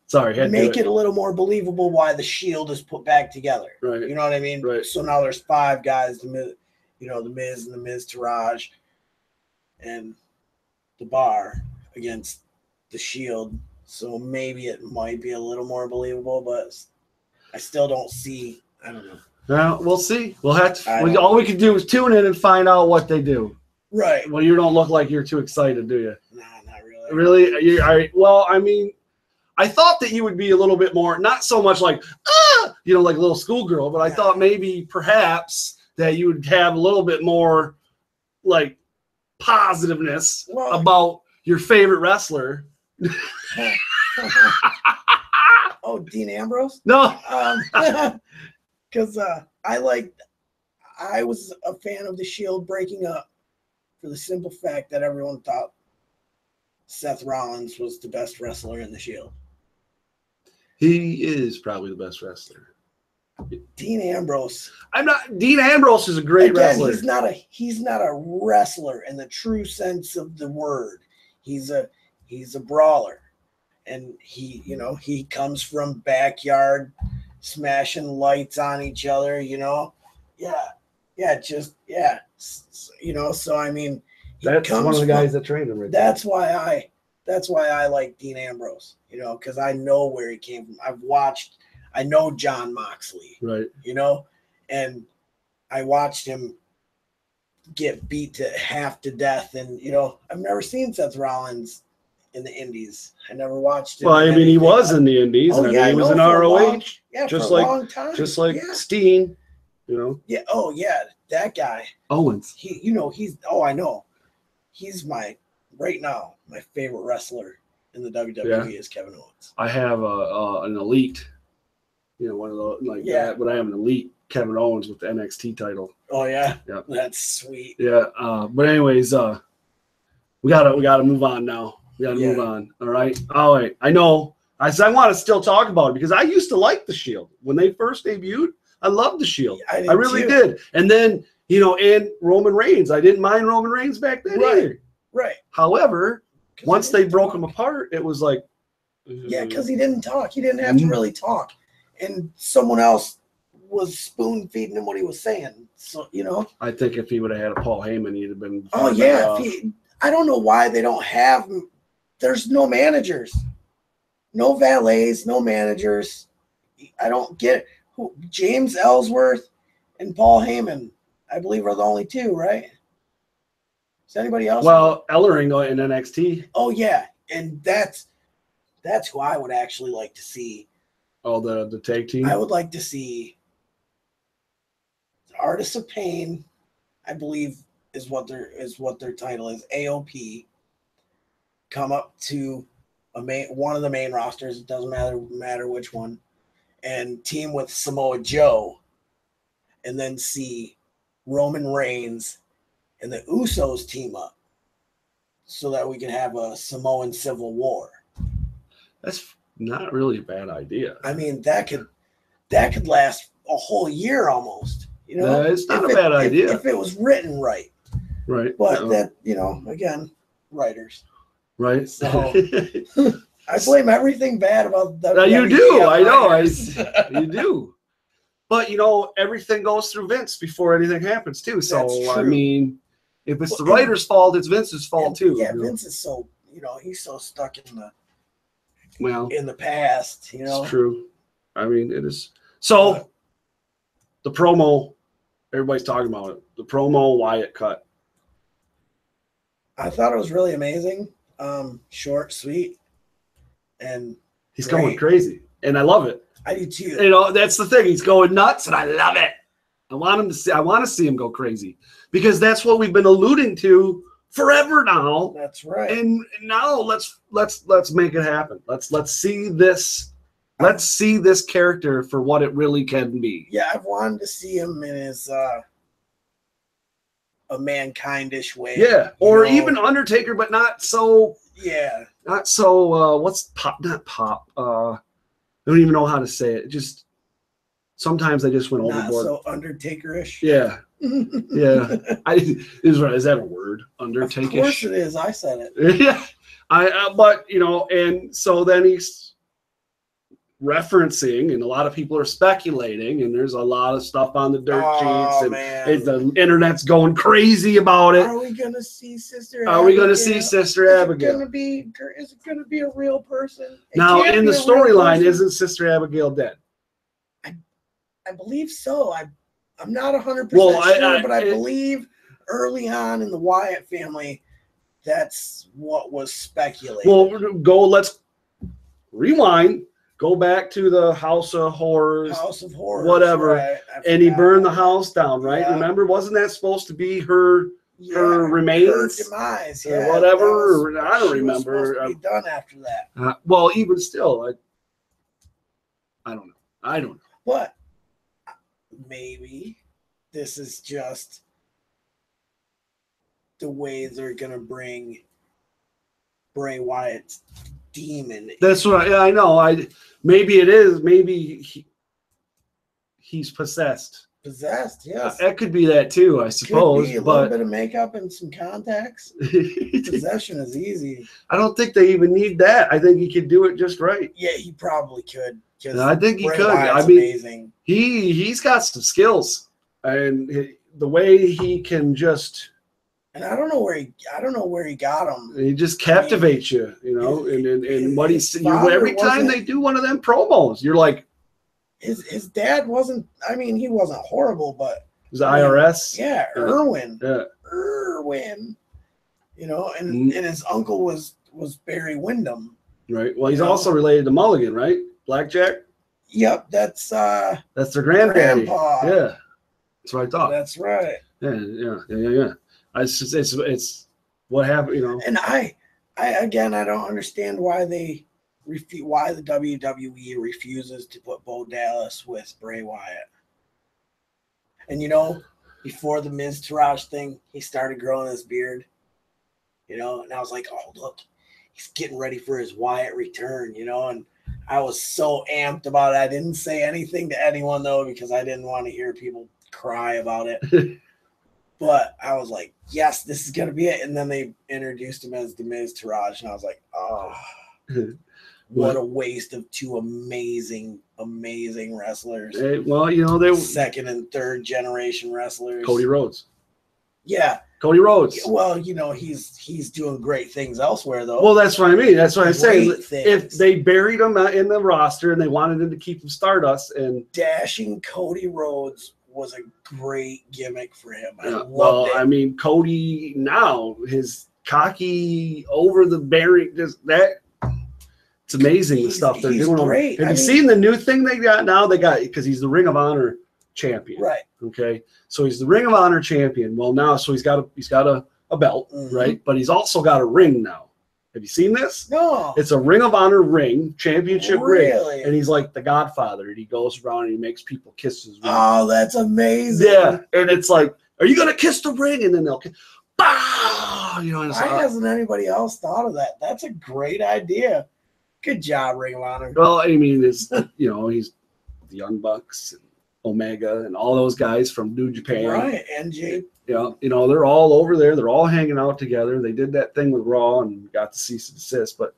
Sorry, make it a little more believable why the Shield is put back together. Right. You know what I mean? Right. So now there's 5 guys, the Miz and the Miz Taraj and the Bar against the Shield. So maybe it might be a little more believable, but I still don't see. I don't know. Well, we'll see. We'll have to. All we can do is tune in and find out what they do. Right. Well, you don't look like you're too excited, do you? Nah, not really. Really? All right. Well, I mean, I thought that you would be a little bit more, not so much like, like a little schoolgirl, but I thought maybe perhaps that you would have a little bit more like positiveness about your favorite wrestler. Oh, Dean Ambrose? No. Because I was a fan of the Shield breaking up for the simple fact that everyone thought Seth Rollins was the best wrestler in the Shield. He is probably the best wrestler. Dean Ambrose. Dean Ambrose is a great wrestler. He's not a wrestler in the true sense of the word. He's a brawler. And he comes from backyard smashing lights on each other, so I mean, that's one of the guys that trained him. That's why I like Dean Ambrose, because I know where he came from. I know John Moxley, right? And I watched him get beat to half to death, and I've never seen Seth Rollins in the Indies. I never watched it. Well, I mean, he was in the Indies. Oh, he was in ROH. Just for a long time. Just like Steen, Yeah. Oh, yeah. That guy. Owens. I know. He's right now, my favorite wrestler in the WWE is Kevin Owens. I have an elite, one of those that, but I have an elite Kevin Owens with the NXT title. Oh, yeah? Yeah. That's sweet. Yeah. But anyways, we gotta move on now. We gotta move on. All right. All right. I know. I want to still talk about it because I used to like the Shield when they first debuted. I loved the Shield. I really did. And then and Roman Reigns. I didn't mind Roman Reigns back then either. Right. However, once they broke him apart, it was like. Yeah, because he didn't talk. He didn't have to really talk, and someone else was spoon feeding him what he was saying. So I think if he would have had a Paul Heyman, he'd have been. Oh yeah. I don't know why they don't have. There's no managers, no valets, no managers. I don't get it. James Ellsworth and Paul Heyman, I believe, are the only two, right? Is anybody else? Well, Ellering in NXT. Oh yeah, and that's who I would actually like to see. Oh, the tag team. I would like to see the Artists of Pain, I believe is what their title is. AOP. Come up to one of the main rosters. It doesn't matter which one, and team with Samoa Joe, and then see Roman Reigns and the Usos team up, so that we can have a Samoan Civil War. That's not really a bad idea. I mean, that could last a whole year almost. It's not a bad idea if it was written right. Right. But that again, writers. Right. So I blame everything bad about WWE. You do. I know. You do. But everything goes through Vince before anything happens too. So I mean, if it's the writer's fault, it's Vince's fault too. Yeah, Vince is so he's so stuck in the past. It's true. I mean, it is. So the promo, everybody's talking about it. The promo Wyatt cut. I thought it was really amazing. Short, sweet, and he's going crazy, and I love it. I do too. That's the thing. He's going nuts, and I love it. I want to see him go crazy because that's what we've been alluding to forever now. That's right. And now let's make it happen. Let's see this. Let's see this character for what it really can be. Yeah, I've wanted to see him in his a mankindish way. Yeah, or even Undertaker, but not so. Yeah, not so. What's pop? Not pop. I don't even know how to say it. Just Sometimes they just went Not overboard. so Undertaker-ish. Yeah. Yeah. Is that a word? Undertaker? Of course it is. I said it. Yeah. But, you know, and so then he's referencing, and a lot of people are speculating, and there's a lot of stuff on the dirt sheets, and the internet's going crazy about it. Are we going to see Sister Abigail? Are we going to see Sister Abigail? Is it going to be a real person? Now, in the storyline, isn't Sister Abigail dead? I believe so. I'm not 100% sure, but I believe early on in the Wyatt family, that's what was speculated. Well, let's rewind. Go back to the House of Horrors. House of Horrors. Whatever. Right. And he burned the house down, right? Yeah. Remember, wasn't that supposed to be her remains? Her demise, or whatever. I don't remember. Was supposed to be done after that. Well, even still, I don't know. I don't know. But maybe this is just the way they're gonna bring Bray Wyatt's demon. That's what I know. Maybe it is. Maybe he's possessed. Possessed, yes. That could be that too, I suppose. Could be a little bit of makeup and some contacts. Possession is easy. I don't think they even need that. I think he could do it just right. Yeah, he probably could. I think he could. I mean, amazing. He's got some skills, and the way he can just. And I don't know where he got them. He just captivates you, you know. And what he's every time they do one of them promos, you're like, his dad wasn't. I mean, he wasn't horrible, but it was IRS. Yeah, Irwin. Yeah. Irwin. You know, and his uncle was Barry Windham. Right. Well, he's also related to Mulligan, right? Blackjack. Yep, that's their granddaddy. Grandpa. Yeah, that's what I thought. That's right. Yeah. It's what happened, you know. And I again, I don't understand why the WWE refuses to put Bo Dallas with Bray Wyatt. And you know, before the Miz Taraj thing, he started growing his beard. You know, and I was like, oh look, he's getting ready for his Wyatt return. You know, and I was so amped about it. I didn't say anything to anyone though because I didn't want to hear people cry about it. But I was like, yes, this is going to be it. And then they introduced him as the Miz Taraj. And I was like, oh, what a waste of two amazing wrestlers. Hey, well, you know, they second and third generation wrestlers. Cody Rhodes. Yeah. Cody Rhodes. Well, you know, he's doing great things elsewhere, though. Well, that's what I mean. That's what I'm saying. Things. If they buried him in the roster and they wanted him to keep him Stardust and dashing Cody Rhodes was a great gimmick for him. I loved it. I mean, Cody now, his cocky over the bearing, just that. It's amazing the stuff they're doing. Great. Have you seen the new thing they got now? They got, because he's the Ring of Honor champion. Right. Okay. So he's the Ring of Honor champion. Well, now, so he's got a belt, right? But he's also got a ring now. Have you seen this? No. It's a Ring of Honor ring, championship ring. Really? And he's like the Godfather. And he goes around and he makes people kiss his ring. Oh, that's amazing. Yeah. And it's like, are you going to kiss the ring? And then they'll kiss. Bah! You know, and why hasn't anybody else thought of that? That's a great idea. Good job, Ring of Honor. Well, I mean, it's, you know, he's the Young Bucks and Omega and all those guys from New Japan. Right, NJ. Yeah, you know, they're all over there. They're all hanging out together. They did that thing with Raw and got the cease and desist. But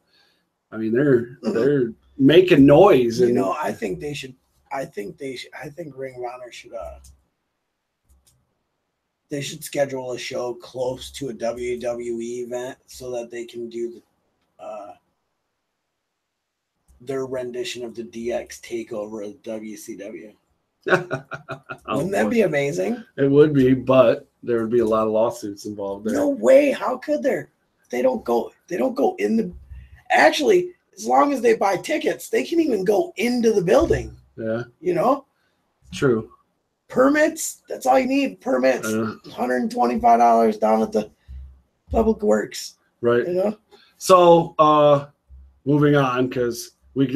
I mean, they're making noise. And you know, I think Ring of Honor should they should schedule a show close to a WWE event so that they can do their rendition of the DX takeover of WCW. Wouldn't that be amazing? It would be, but there would be a lot of lawsuits involved there. No way. How could there? They don't go in the. Actually, as long as they buy tickets, they can even go into the building. Yeah. You know. True. Permits. That's all you need. Permits. $125 down at the Public Works. Right. You know. So, moving on, because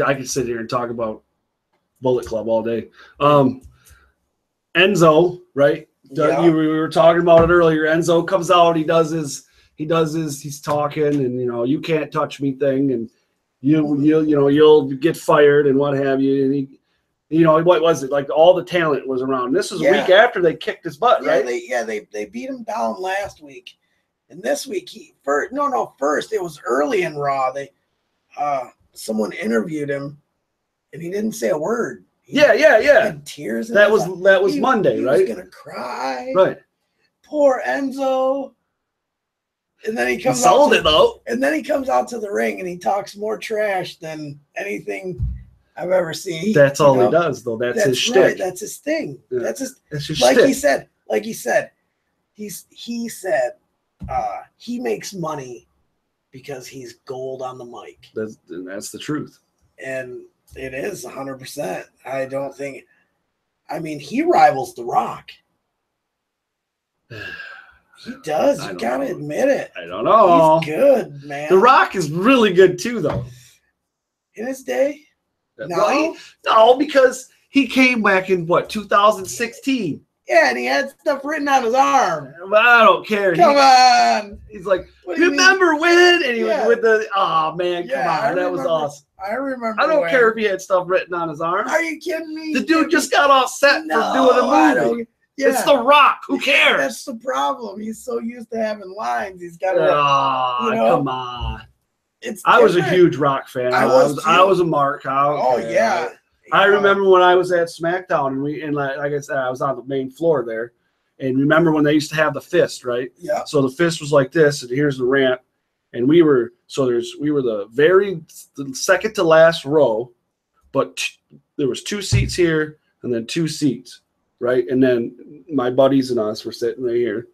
I could sit here and talk about Bullet Club all day. Enzo, right? Yeah. We were talking about it earlier. Enzo comes out, he's talking, and you know, you can't touch me thing, and you'll get fired and what have you. And You know, what was it? Like all the talent was around. This is a week after they kicked his butt, right? They beat him down last week. And this week first it was early in Raw. Someone interviewed him and he didn't say a word. He had tears in that was Monday, right? He was gonna cry. Right. Poor Enzo. And then he comes And then he comes out to the ring and he talks more trash than anything I've ever seen. That's all he does, though. That's his shtick. Right. That's his thing. Yeah. That's his shtick. He said, he makes money because he's gold on the mic. That's the truth. And it is 100%. I don't think. I mean, he rivals The Rock. He does. You gotta admit it. I don't know. He's good, man. The Rock is really good too, though. In his day? No, because he came back in 2016. Yeah, and he had stuff written on his arm. But I don't care. Come on. He's like, remember when? And he was with the, oh man, come on, that was awesome. I remember. I don't care if he had stuff written on his arm. Are you kidding me? The dude just got off set for doing a movie. It's The Rock. Who cares? That's the problem. He's so used to having lines. He's got to. Come on. I was a huge Rock fan. I was a mark. I remember when I was at SmackDown and like I said, I was on the main floor there. And remember when they used to have the fist, right? Yeah. So the fist was like this, and here's the ramp. And we were the second to last row, but there was 2 seats here and then 2 seats. Right, and then my buddies and us were sitting right here,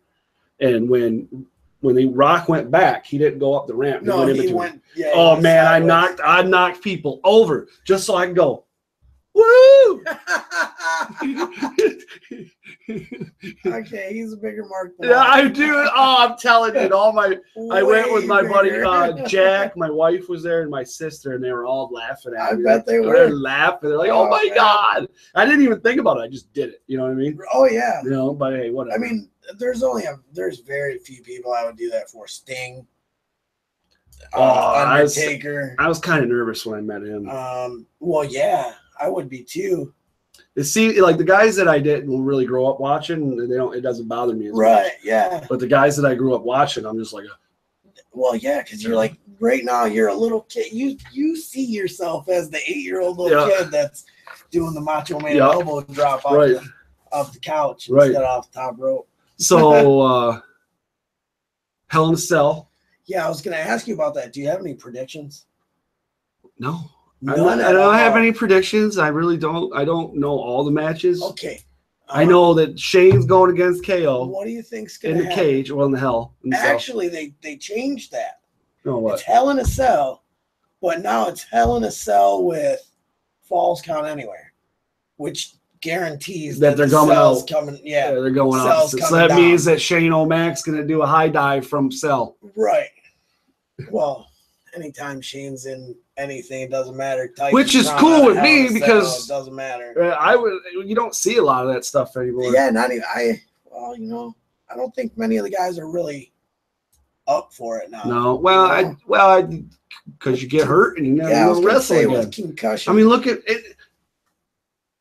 and when the Rock went back, he didn't go up the ramp. He went. Yeah, oh man, I knocked people over just so I could go. Woo! Okay, he's a bigger mark than I do. Oh, I'm telling you, I went with my buddy Jack, my wife was there, and my sister, and they were all laughing at me. I bet they were. They're laughing. They're like, "Oh my God!" I didn't even think about it. I just did it. You know what I mean? Oh yeah. You know, but hey, whatever. I mean, there's very few people I would do that for. Sting. Undertaker. I was kind of nervous when I met him. Well, yeah. I would be too. Like the guys that I didn't really grow up watching, it doesn't bother me as much. Yeah. But the guys that I grew up watching, I'm just like, well, yeah, because you're like right now you're a little kid. You see yourself as the 8-year-old little kid that's doing the Macho Man elbow drop off the couch instead of off the top rope. So Hell in a Cell. Yeah, I was gonna ask you about that. Do you have any predictions? No. I don't have any predictions. I really don't. I don't know all the matches. Okay. I know that Shane's going against KO. What do you think's going to happen? In the cage, well, in the Hell. Actually, they changed that. No, what? It's Hell in a Cell, but now it's Hell in a Cell with Falls Count Anywhere, which guarantees that they're going out. Yeah, they're going out. So that means that Shane O'Mac's going to do a high dive from Cell. Right. Well, anytime Shane's in anything, it doesn't matter. Which is cool with me because it doesn't matter. You don't see a lot of that stuff anymore. Yeah, not even I don't think many of the guys are really up for it now. No, because you get hurt and you never wrestle again. Concussion. I mean, look at it.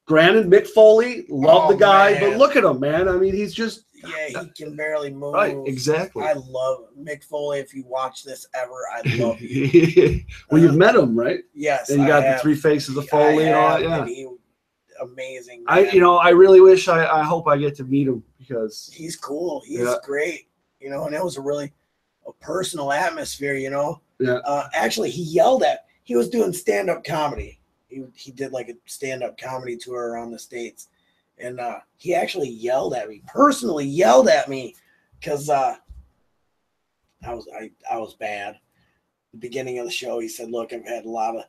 Granted, Mick Foley, love the guy, man. But look at him, man. I mean, he's just. Yeah, he can barely move. Right, exactly. I love Mick Foley. If you watch this ever, I love you. Well, you've met him, right? Yes. And you got the 3 faces of Foley and all that. Yeah. Amazing. Man. I really wish. I hope I get to meet him because he's cool. He's great. And it was a personal atmosphere. Yeah. Actually, he was doing stand-up comedy. He did like a stand-up comedy tour around the States. And he actually personally yelled at me, because I was bad. At the beginning of the show, he said, "Look, I've had a lot of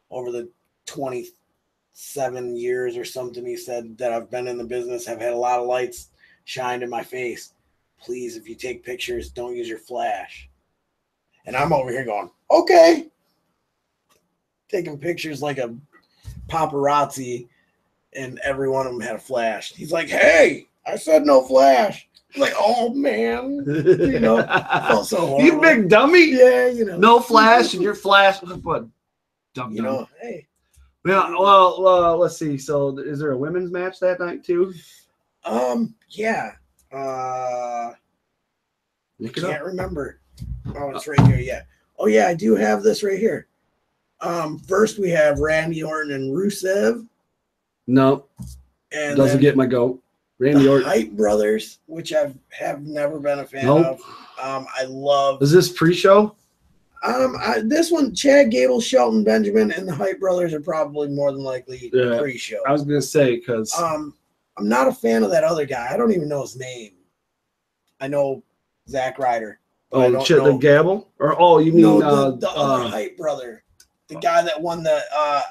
over the 27 years or something." He said that I've been in the business. I've had a lot of lights shined in my face. Please, if you take pictures, don't use your flash. And I'm over here going, okay, taking pictures like a paparazzi. And every one of them had a flash. He's like, "Hey, I said no flash." I'm like, "Oh man," I felt so horrible. You big dummy. Yeah, no flash and your flash. What dumb. Hey. Yeah, well, let's see. So, is there a women's match that night too? Yeah. Can't remember. Oh, it's right here. Yeah. Oh, yeah, I do have this right here. First we have Randy Orton and Rusev. No, and doesn't get my goat. Randy Orton. Hype Brothers, which I have never been a fan of. I love. Is this pre-show? This one, Chad Gable, Shelton Benjamin, and the Hype Brothers are probably more than likely pre-show. I was gonna say because I'm not a fan of that other guy. I don't even know his name. I know Zack Ryder. Oh, the Gable? Or you mean the other Hype brother, the guy that won the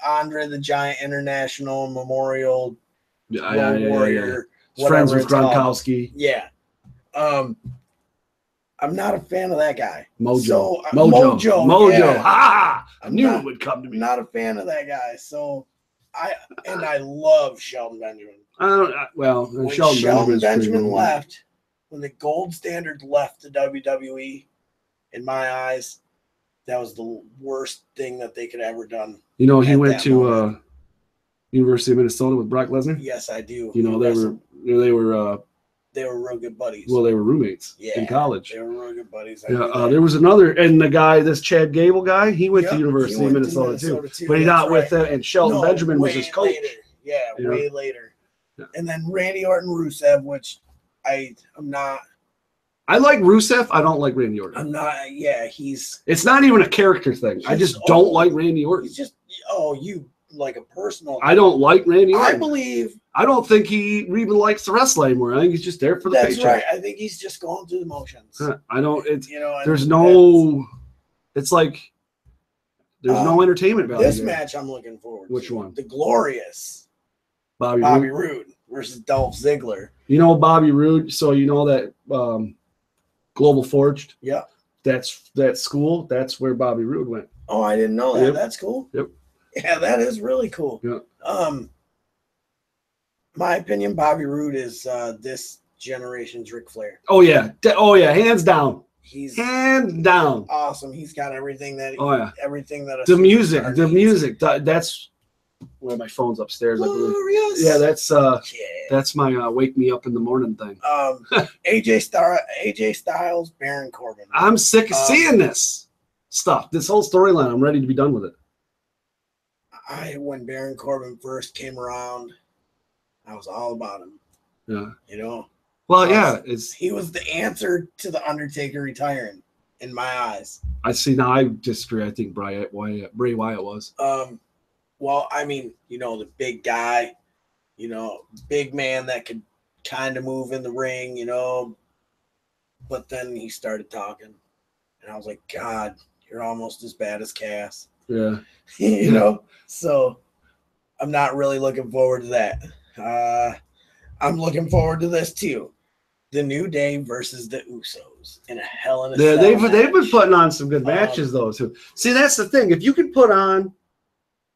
Andre the Giant International Memorial Warrior. Friends with Gronkowski. Yeah. I'm not a fan of that guy. Mojo. So, Mojo. Yeah. Ha! I knew it would come to me. Not a fan of that guy. So I love Shelton Benjamin. When Shelton Benjamin left, when the gold standard left the WWE, in my eyes, that was the worst thing that they could ever done. You know, he went to University of Minnesota with Brock Lesnar. Yes, I do. You know, they were real good buddies. Well, they were roommates in college. They were real good buddies. There was another, and the guy, this Chad Gable guy, he went to University of Minnesota too. But he's not with them. And Shelton Benjamin was his coach. Later. Yeah, way later. Yeah. And then Randy Orton, Rusev, which I'm not. I like Rusev. I don't like Randy Orton. I'm not. Yeah, It's not even a character thing. I just don't like Randy Orton. He's just. You like a personal. I don't like Randy Orton. I believe. I don't think he even likes to wrestle anymore. I think he's just there for the paycheck. That's right. I think he's just going through the motions. I don't. There's no. It's like there's no entertainment value. This match I'm looking forward to. Which one? The glorious Bobby Roode versus Dolph Ziggler. You know Bobby Roode, so you know that Global Forged. Yeah. That's that school. That's where Bobby Roode went. Oh, I didn't know that. Yep. That's cool. Yep. Yeah, that is really cool. Yeah. My opinion, Bobby Roode is this generation's Ric Flair. Oh yeah. Hands down. He's hands down awesome. He's got everything that. Everything that. The music. That's where my phone's upstairs. Glorious. Yeah, that's my wake me up in the morning thing. AJ Styles, Baron Corbin. I'm sick of seeing this stuff. This whole storyline. I'm ready to be done with it. When Baron Corbin first came around, I was all about him. Yeah. You know? Well, he was the answer to the Undertaker retiring in my eyes. I see. Now I disagree. I think Bray Wyatt was. Well, I mean, the big guy, big man that could kind of move in the ring, but then he started talking and I was like, God, you're almost as bad as Cass. Yeah. So I'm not really looking forward to that. I'm looking forward to this too. The New Day versus the Usos in a Hell in a Cell they've match. been putting on some good matches though too. See, that's the thing. If you can put on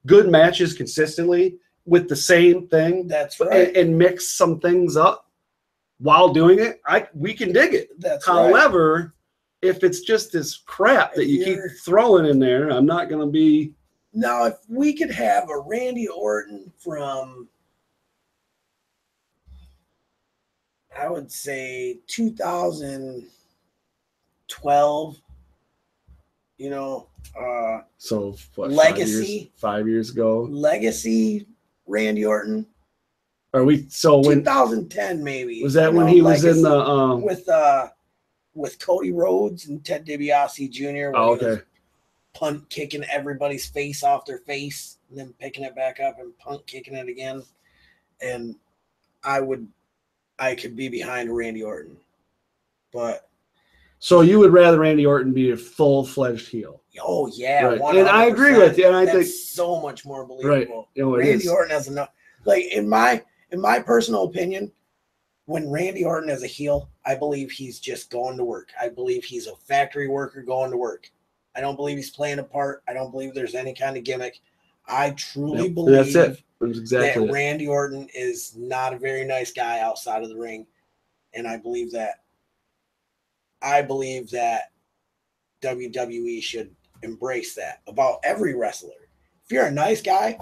good matches consistently with the same thing, that's right, and mix some things up while doing it, we can dig it. However, if it's just this crap that you keep throwing in there, I'm not going to be. Now, if we could have a Randy Orton from, I would say 2012, so what, Legacy 5 years ago, Legacy Randy Orton. Are we so when 2010 maybe? Was that when he was in the with Cody Rhodes and Ted DiBiase Jr. Oh, okay. Punt kicking everybody's face off their face and then picking it back up and punt kicking it again. And I could be behind Randy Orton. But so you would rather Randy Orton be a full-fledged heel? Oh yeah, right. And I agree with you. And I think so much more believable. Right. Randy Orton has enough. Like in my personal opinion, when Randy Orton is a heel, I believe he's just going to work. I believe he's a factory worker going to work. I don't believe he's playing a part. I don't believe there's any kind of gimmick. I truly believe that's exactly that Randy Orton is not a very nice guy outside of the ring. And I believe that WWE should embrace that about every wrestler. If you're a nice guy,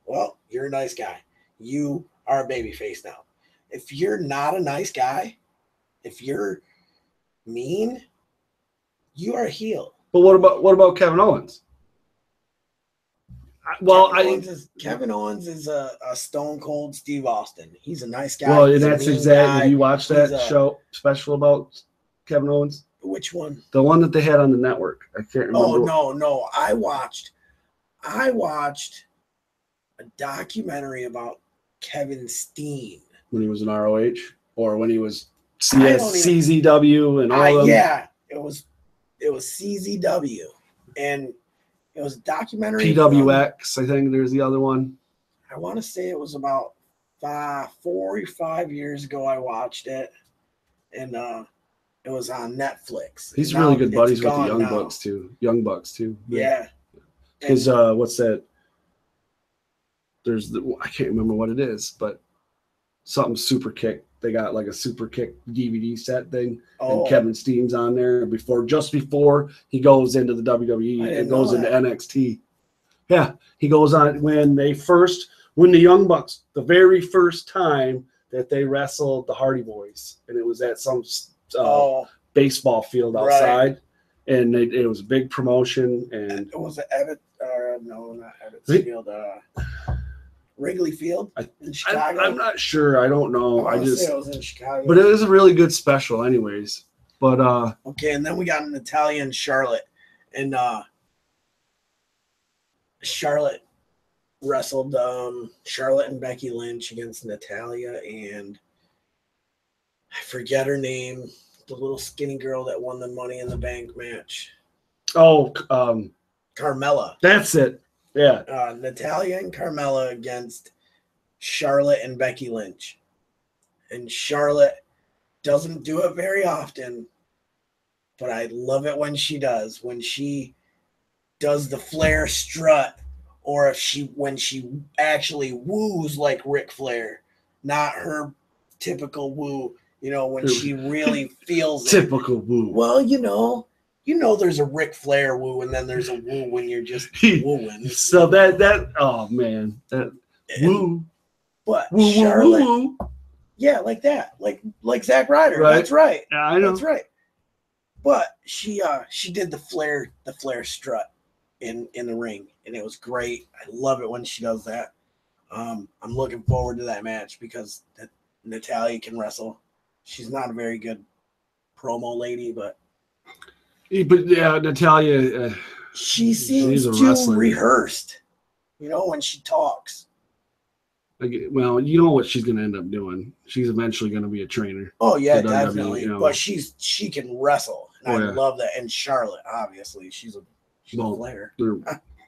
well, you're a nice guy. You are a babyface now. If you're not a nice guy, if you're mean, you are a heel. But what about Kevin Owens? Kevin Owens is a stone cold Steve Austin. He's a nice guy. Well, that's exactly. Have you watched that show special about Kevin Owens? Which one? The one that they had on the network. I can't remember. Oh no. I watched a documentary about Kevin Steen when he was in ROH or when he was CZW and all of them. Yeah, it was CZW and it was a documentary. PWX, I think there's the other one. I want to say it was about 4 or 5 years ago. I watched it, and it was on Netflix. He's really good buddies with the Young Bucks too. Young Bucks too. Yeah. Because what's that? I can't remember what it is, but something Super Kick. They got like a Super Kick DVD set thing, and Kevin Steen's on there just before he goes into the WWE and goes into NXT. Yeah, he goes on when the Young Bucks, the very first time that they wrestled the Hardy Boys, and it was at some baseball field outside, and it was a big promotion. And it was not Ebbets Field. Wrigley Field in Chicago. I'm not sure. I don't know. I just say it was in Chicago. But it was a really good special anyways. But okay, and then we got Natalya and Charlotte. And Charlotte wrestled Charlotte and Becky Lynch against Natalya and I forget her name, the little skinny girl that won the Money in the Bank match. Oh, Carmella. That's it. Yeah. Natalya and Carmella against Charlotte and Becky Lynch. And Charlotte doesn't do it very often, but I love it when she does. When she does the Flair strut, or when she actually woos like Ric Flair, not her typical woo, when she really feels typical woo. Well, there's a Ric Flair woo, and then there's a woo when you're just wooing. So that oh man, that woo. But woo, Charlotte, woo, woo. Yeah, like that, like Zack Ryder. Right. That's right. Yeah, I know. That's right. But she did the Flair strut in the ring, and it was great. I love it when she does that. I'm looking forward to that match because Natalya can wrestle. She's not a very good promo lady, but yeah, Natalya. She seems too rehearsed, when she talks. Well, you know what she's going to end up doing. She's eventually going to be a trainer. Oh yeah, definitely. But she can wrestle, and I love that. And Charlotte, obviously, she's a player.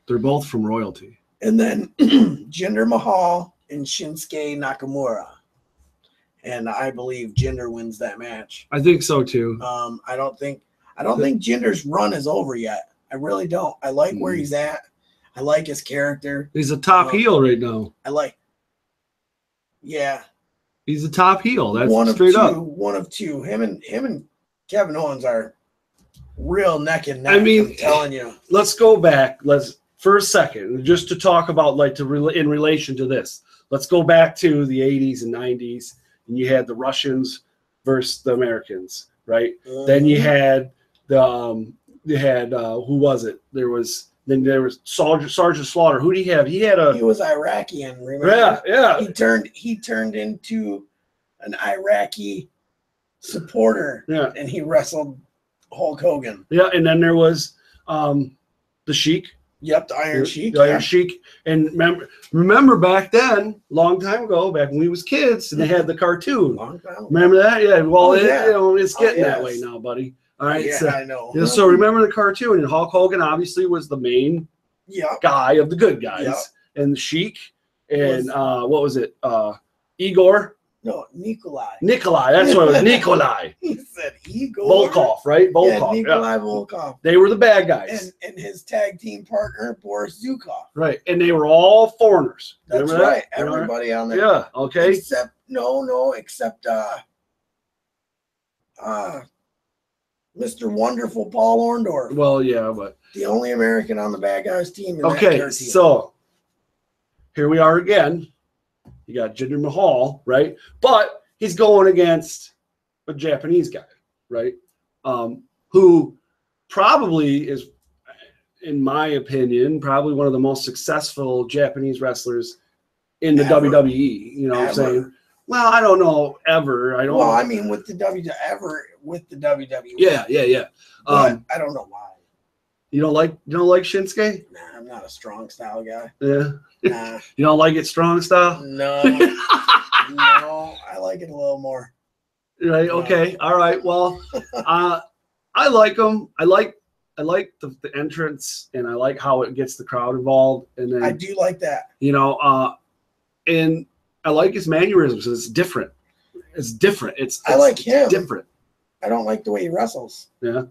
They're both from royalty. And then Jinder Mahal and Shinsuke Nakamura. And I believe Jinder wins that match. I think so too. I don't think Jinder's run is over yet. I really don't. I like where he's at. I like his character. He's a top heel right now. Yeah. He's a top heel. That's one of two. Him and Kevin Owens are real neck and neck. I'm telling you. Let's go back. For a second, just to talk about in relation to this. Let's go back to the 80s and 90s, and you had the Russians versus the Americans, right? Then you had who was it? There was Sergeant Slaughter. Who did he have? He was Iraqi, remember? Yeah. He turned into an Iraqi supporter. Yeah. And he wrestled Hulk Hogan. Yeah, and then there was the Sheik. Yep, the Iron Sheik. The Iron Sheik. And remember back then, long time ago, back when we was kids, and they had the cartoon. Long time. Remember that? Yeah. Well, it's getting that way now, buddy. All right. Yeah, so, I know. So remember the cartoon, and Hulk Hogan obviously was the main guy of the good guys. Yep. And the Sheik and what was it? Igor? No, Nikolai. That's what it was. Nikolai. He said Igor. Volkov, right? Volkov. Yeah, Nikolai Volkov. They were the bad guys. And his tag team partner, Boris Zukov. Right. And they were all foreigners. That's right. Everybody on there. Yeah, okay. Except Mr. Wonderful Paul Orndorff. Well, yeah, but the only American on the bad guys team. Okay, so here we are again. You got Jinder Mahal, right? But he's going against a Japanese guy, right? Who probably is, in my opinion, probably one of the most successful Japanese wrestlers in the WWE. You know what I'm saying? Well, I don't know ever. I don't. Well, I mean, with the WWE. Yeah. I don't know why. You don't like Shinsuke? Nah, I'm not a strong style guy. Yeah. Nah. You don't like it strong style? No. No, I like it a little more. Right. Okay. All right. Well, I like them. I like the entrance, and I like how it gets the crowd involved. And then I do like that. You know, and I like his mannerisms. It's different. It's different. I like him. Different. I don't like the way he wrestles. Yeah.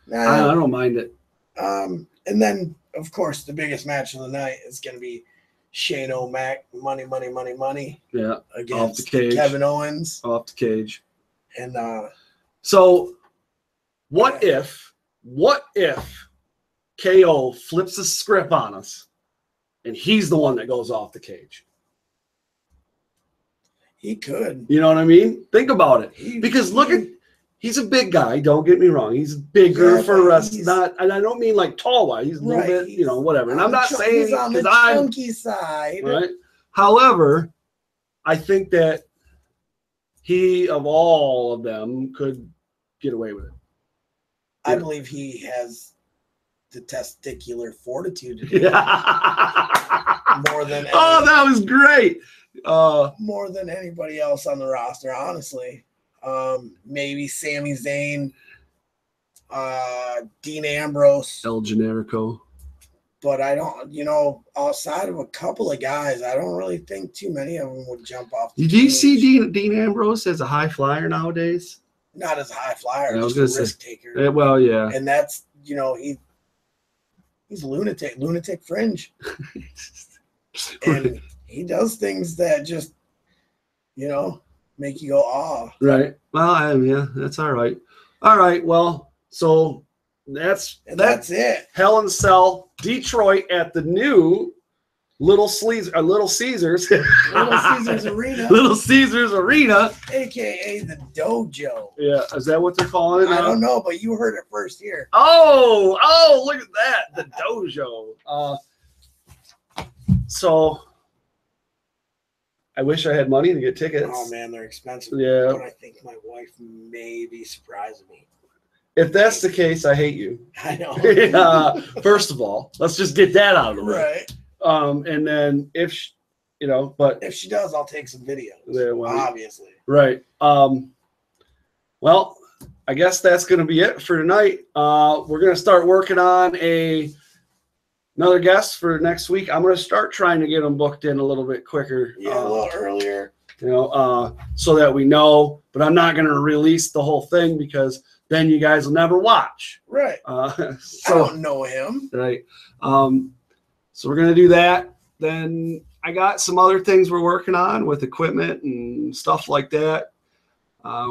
Nah. I don't mind it. And then of course the biggest match of the night is going to be Shane O'Mac, money. Yeah. Against off the cage. Kevin Owens. Off the cage. And so what if KO flips the script on us and he's the one that goes off the cage? He could. You know what I mean? Think about it. Because he's a big guy. Don't get me wrong. He's bigger for a wrestler. And I don't mean like tall wise. He's a little bit, you know, whatever. And I'm not saying he's on the chunky side. Right. However, I think that he, of all of them, could get away with it. I believe he has the testicular fortitude to do it. More than that was great. More than anybody else on the roster, honestly. Maybe Sami Zayn, Dean Ambrose, El Generico. But I don't, outside of a couple of guys, I don't really think too many of them would jump off. Did you see Dean Ambrose as a high flyer nowadays? Not as a high flyer, just a risk taker. Well, yeah. And that's, he's lunatic fringe. And he does things that just, make you go, oh. Right. Well, yeah, that's all right. All right. Well, so that's it. Hell in a Cell, Detroit at the new Little Caesars. Little Caesars Arena. Little Caesars Arena. AKA the Dojo. Yeah. Is that what they're calling it now? I don't know, but you heard it first here. Oh, look at that. The Dojo. So I wish I had money to get tickets. Oh man, they're expensive. Yeah. But I think my wife may be surprising me. If that's the case, I hate you. I know. First of all, let's just get that out of the way. Right. And then if she does, I'll take some videos. Yeah, well, obviously. Right. Well, I guess that's going to be it for tonight. We're going to start working on another guest for next week. I'm going to start trying to get them booked in a little bit quicker. Yeah, a little earlier. So that we know. But I'm not going to release the whole thing because then you guys will never watch. Right. So I don't know him. Right. So we're going to do that. Then I got some other things we're working on with equipment and stuff like that.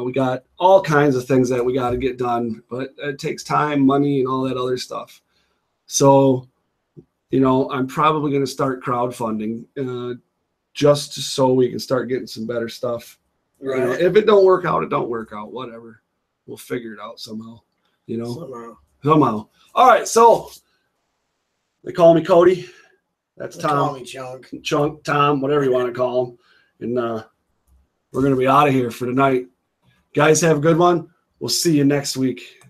We got all kinds of things that we got to get done, but it takes time, money, and all that other stuff. So, I'm probably going to start crowdfunding just so we can start getting some better stuff. Right. If it don't work out, it don't work out. Whatever. We'll figure it out somehow. Somehow. All right. So they call me Cody. That's Tom. Call me Chunk, Tom, whatever you want to call him. And we're going to be out of here for tonight. Guys, have a good one. We'll see you next week.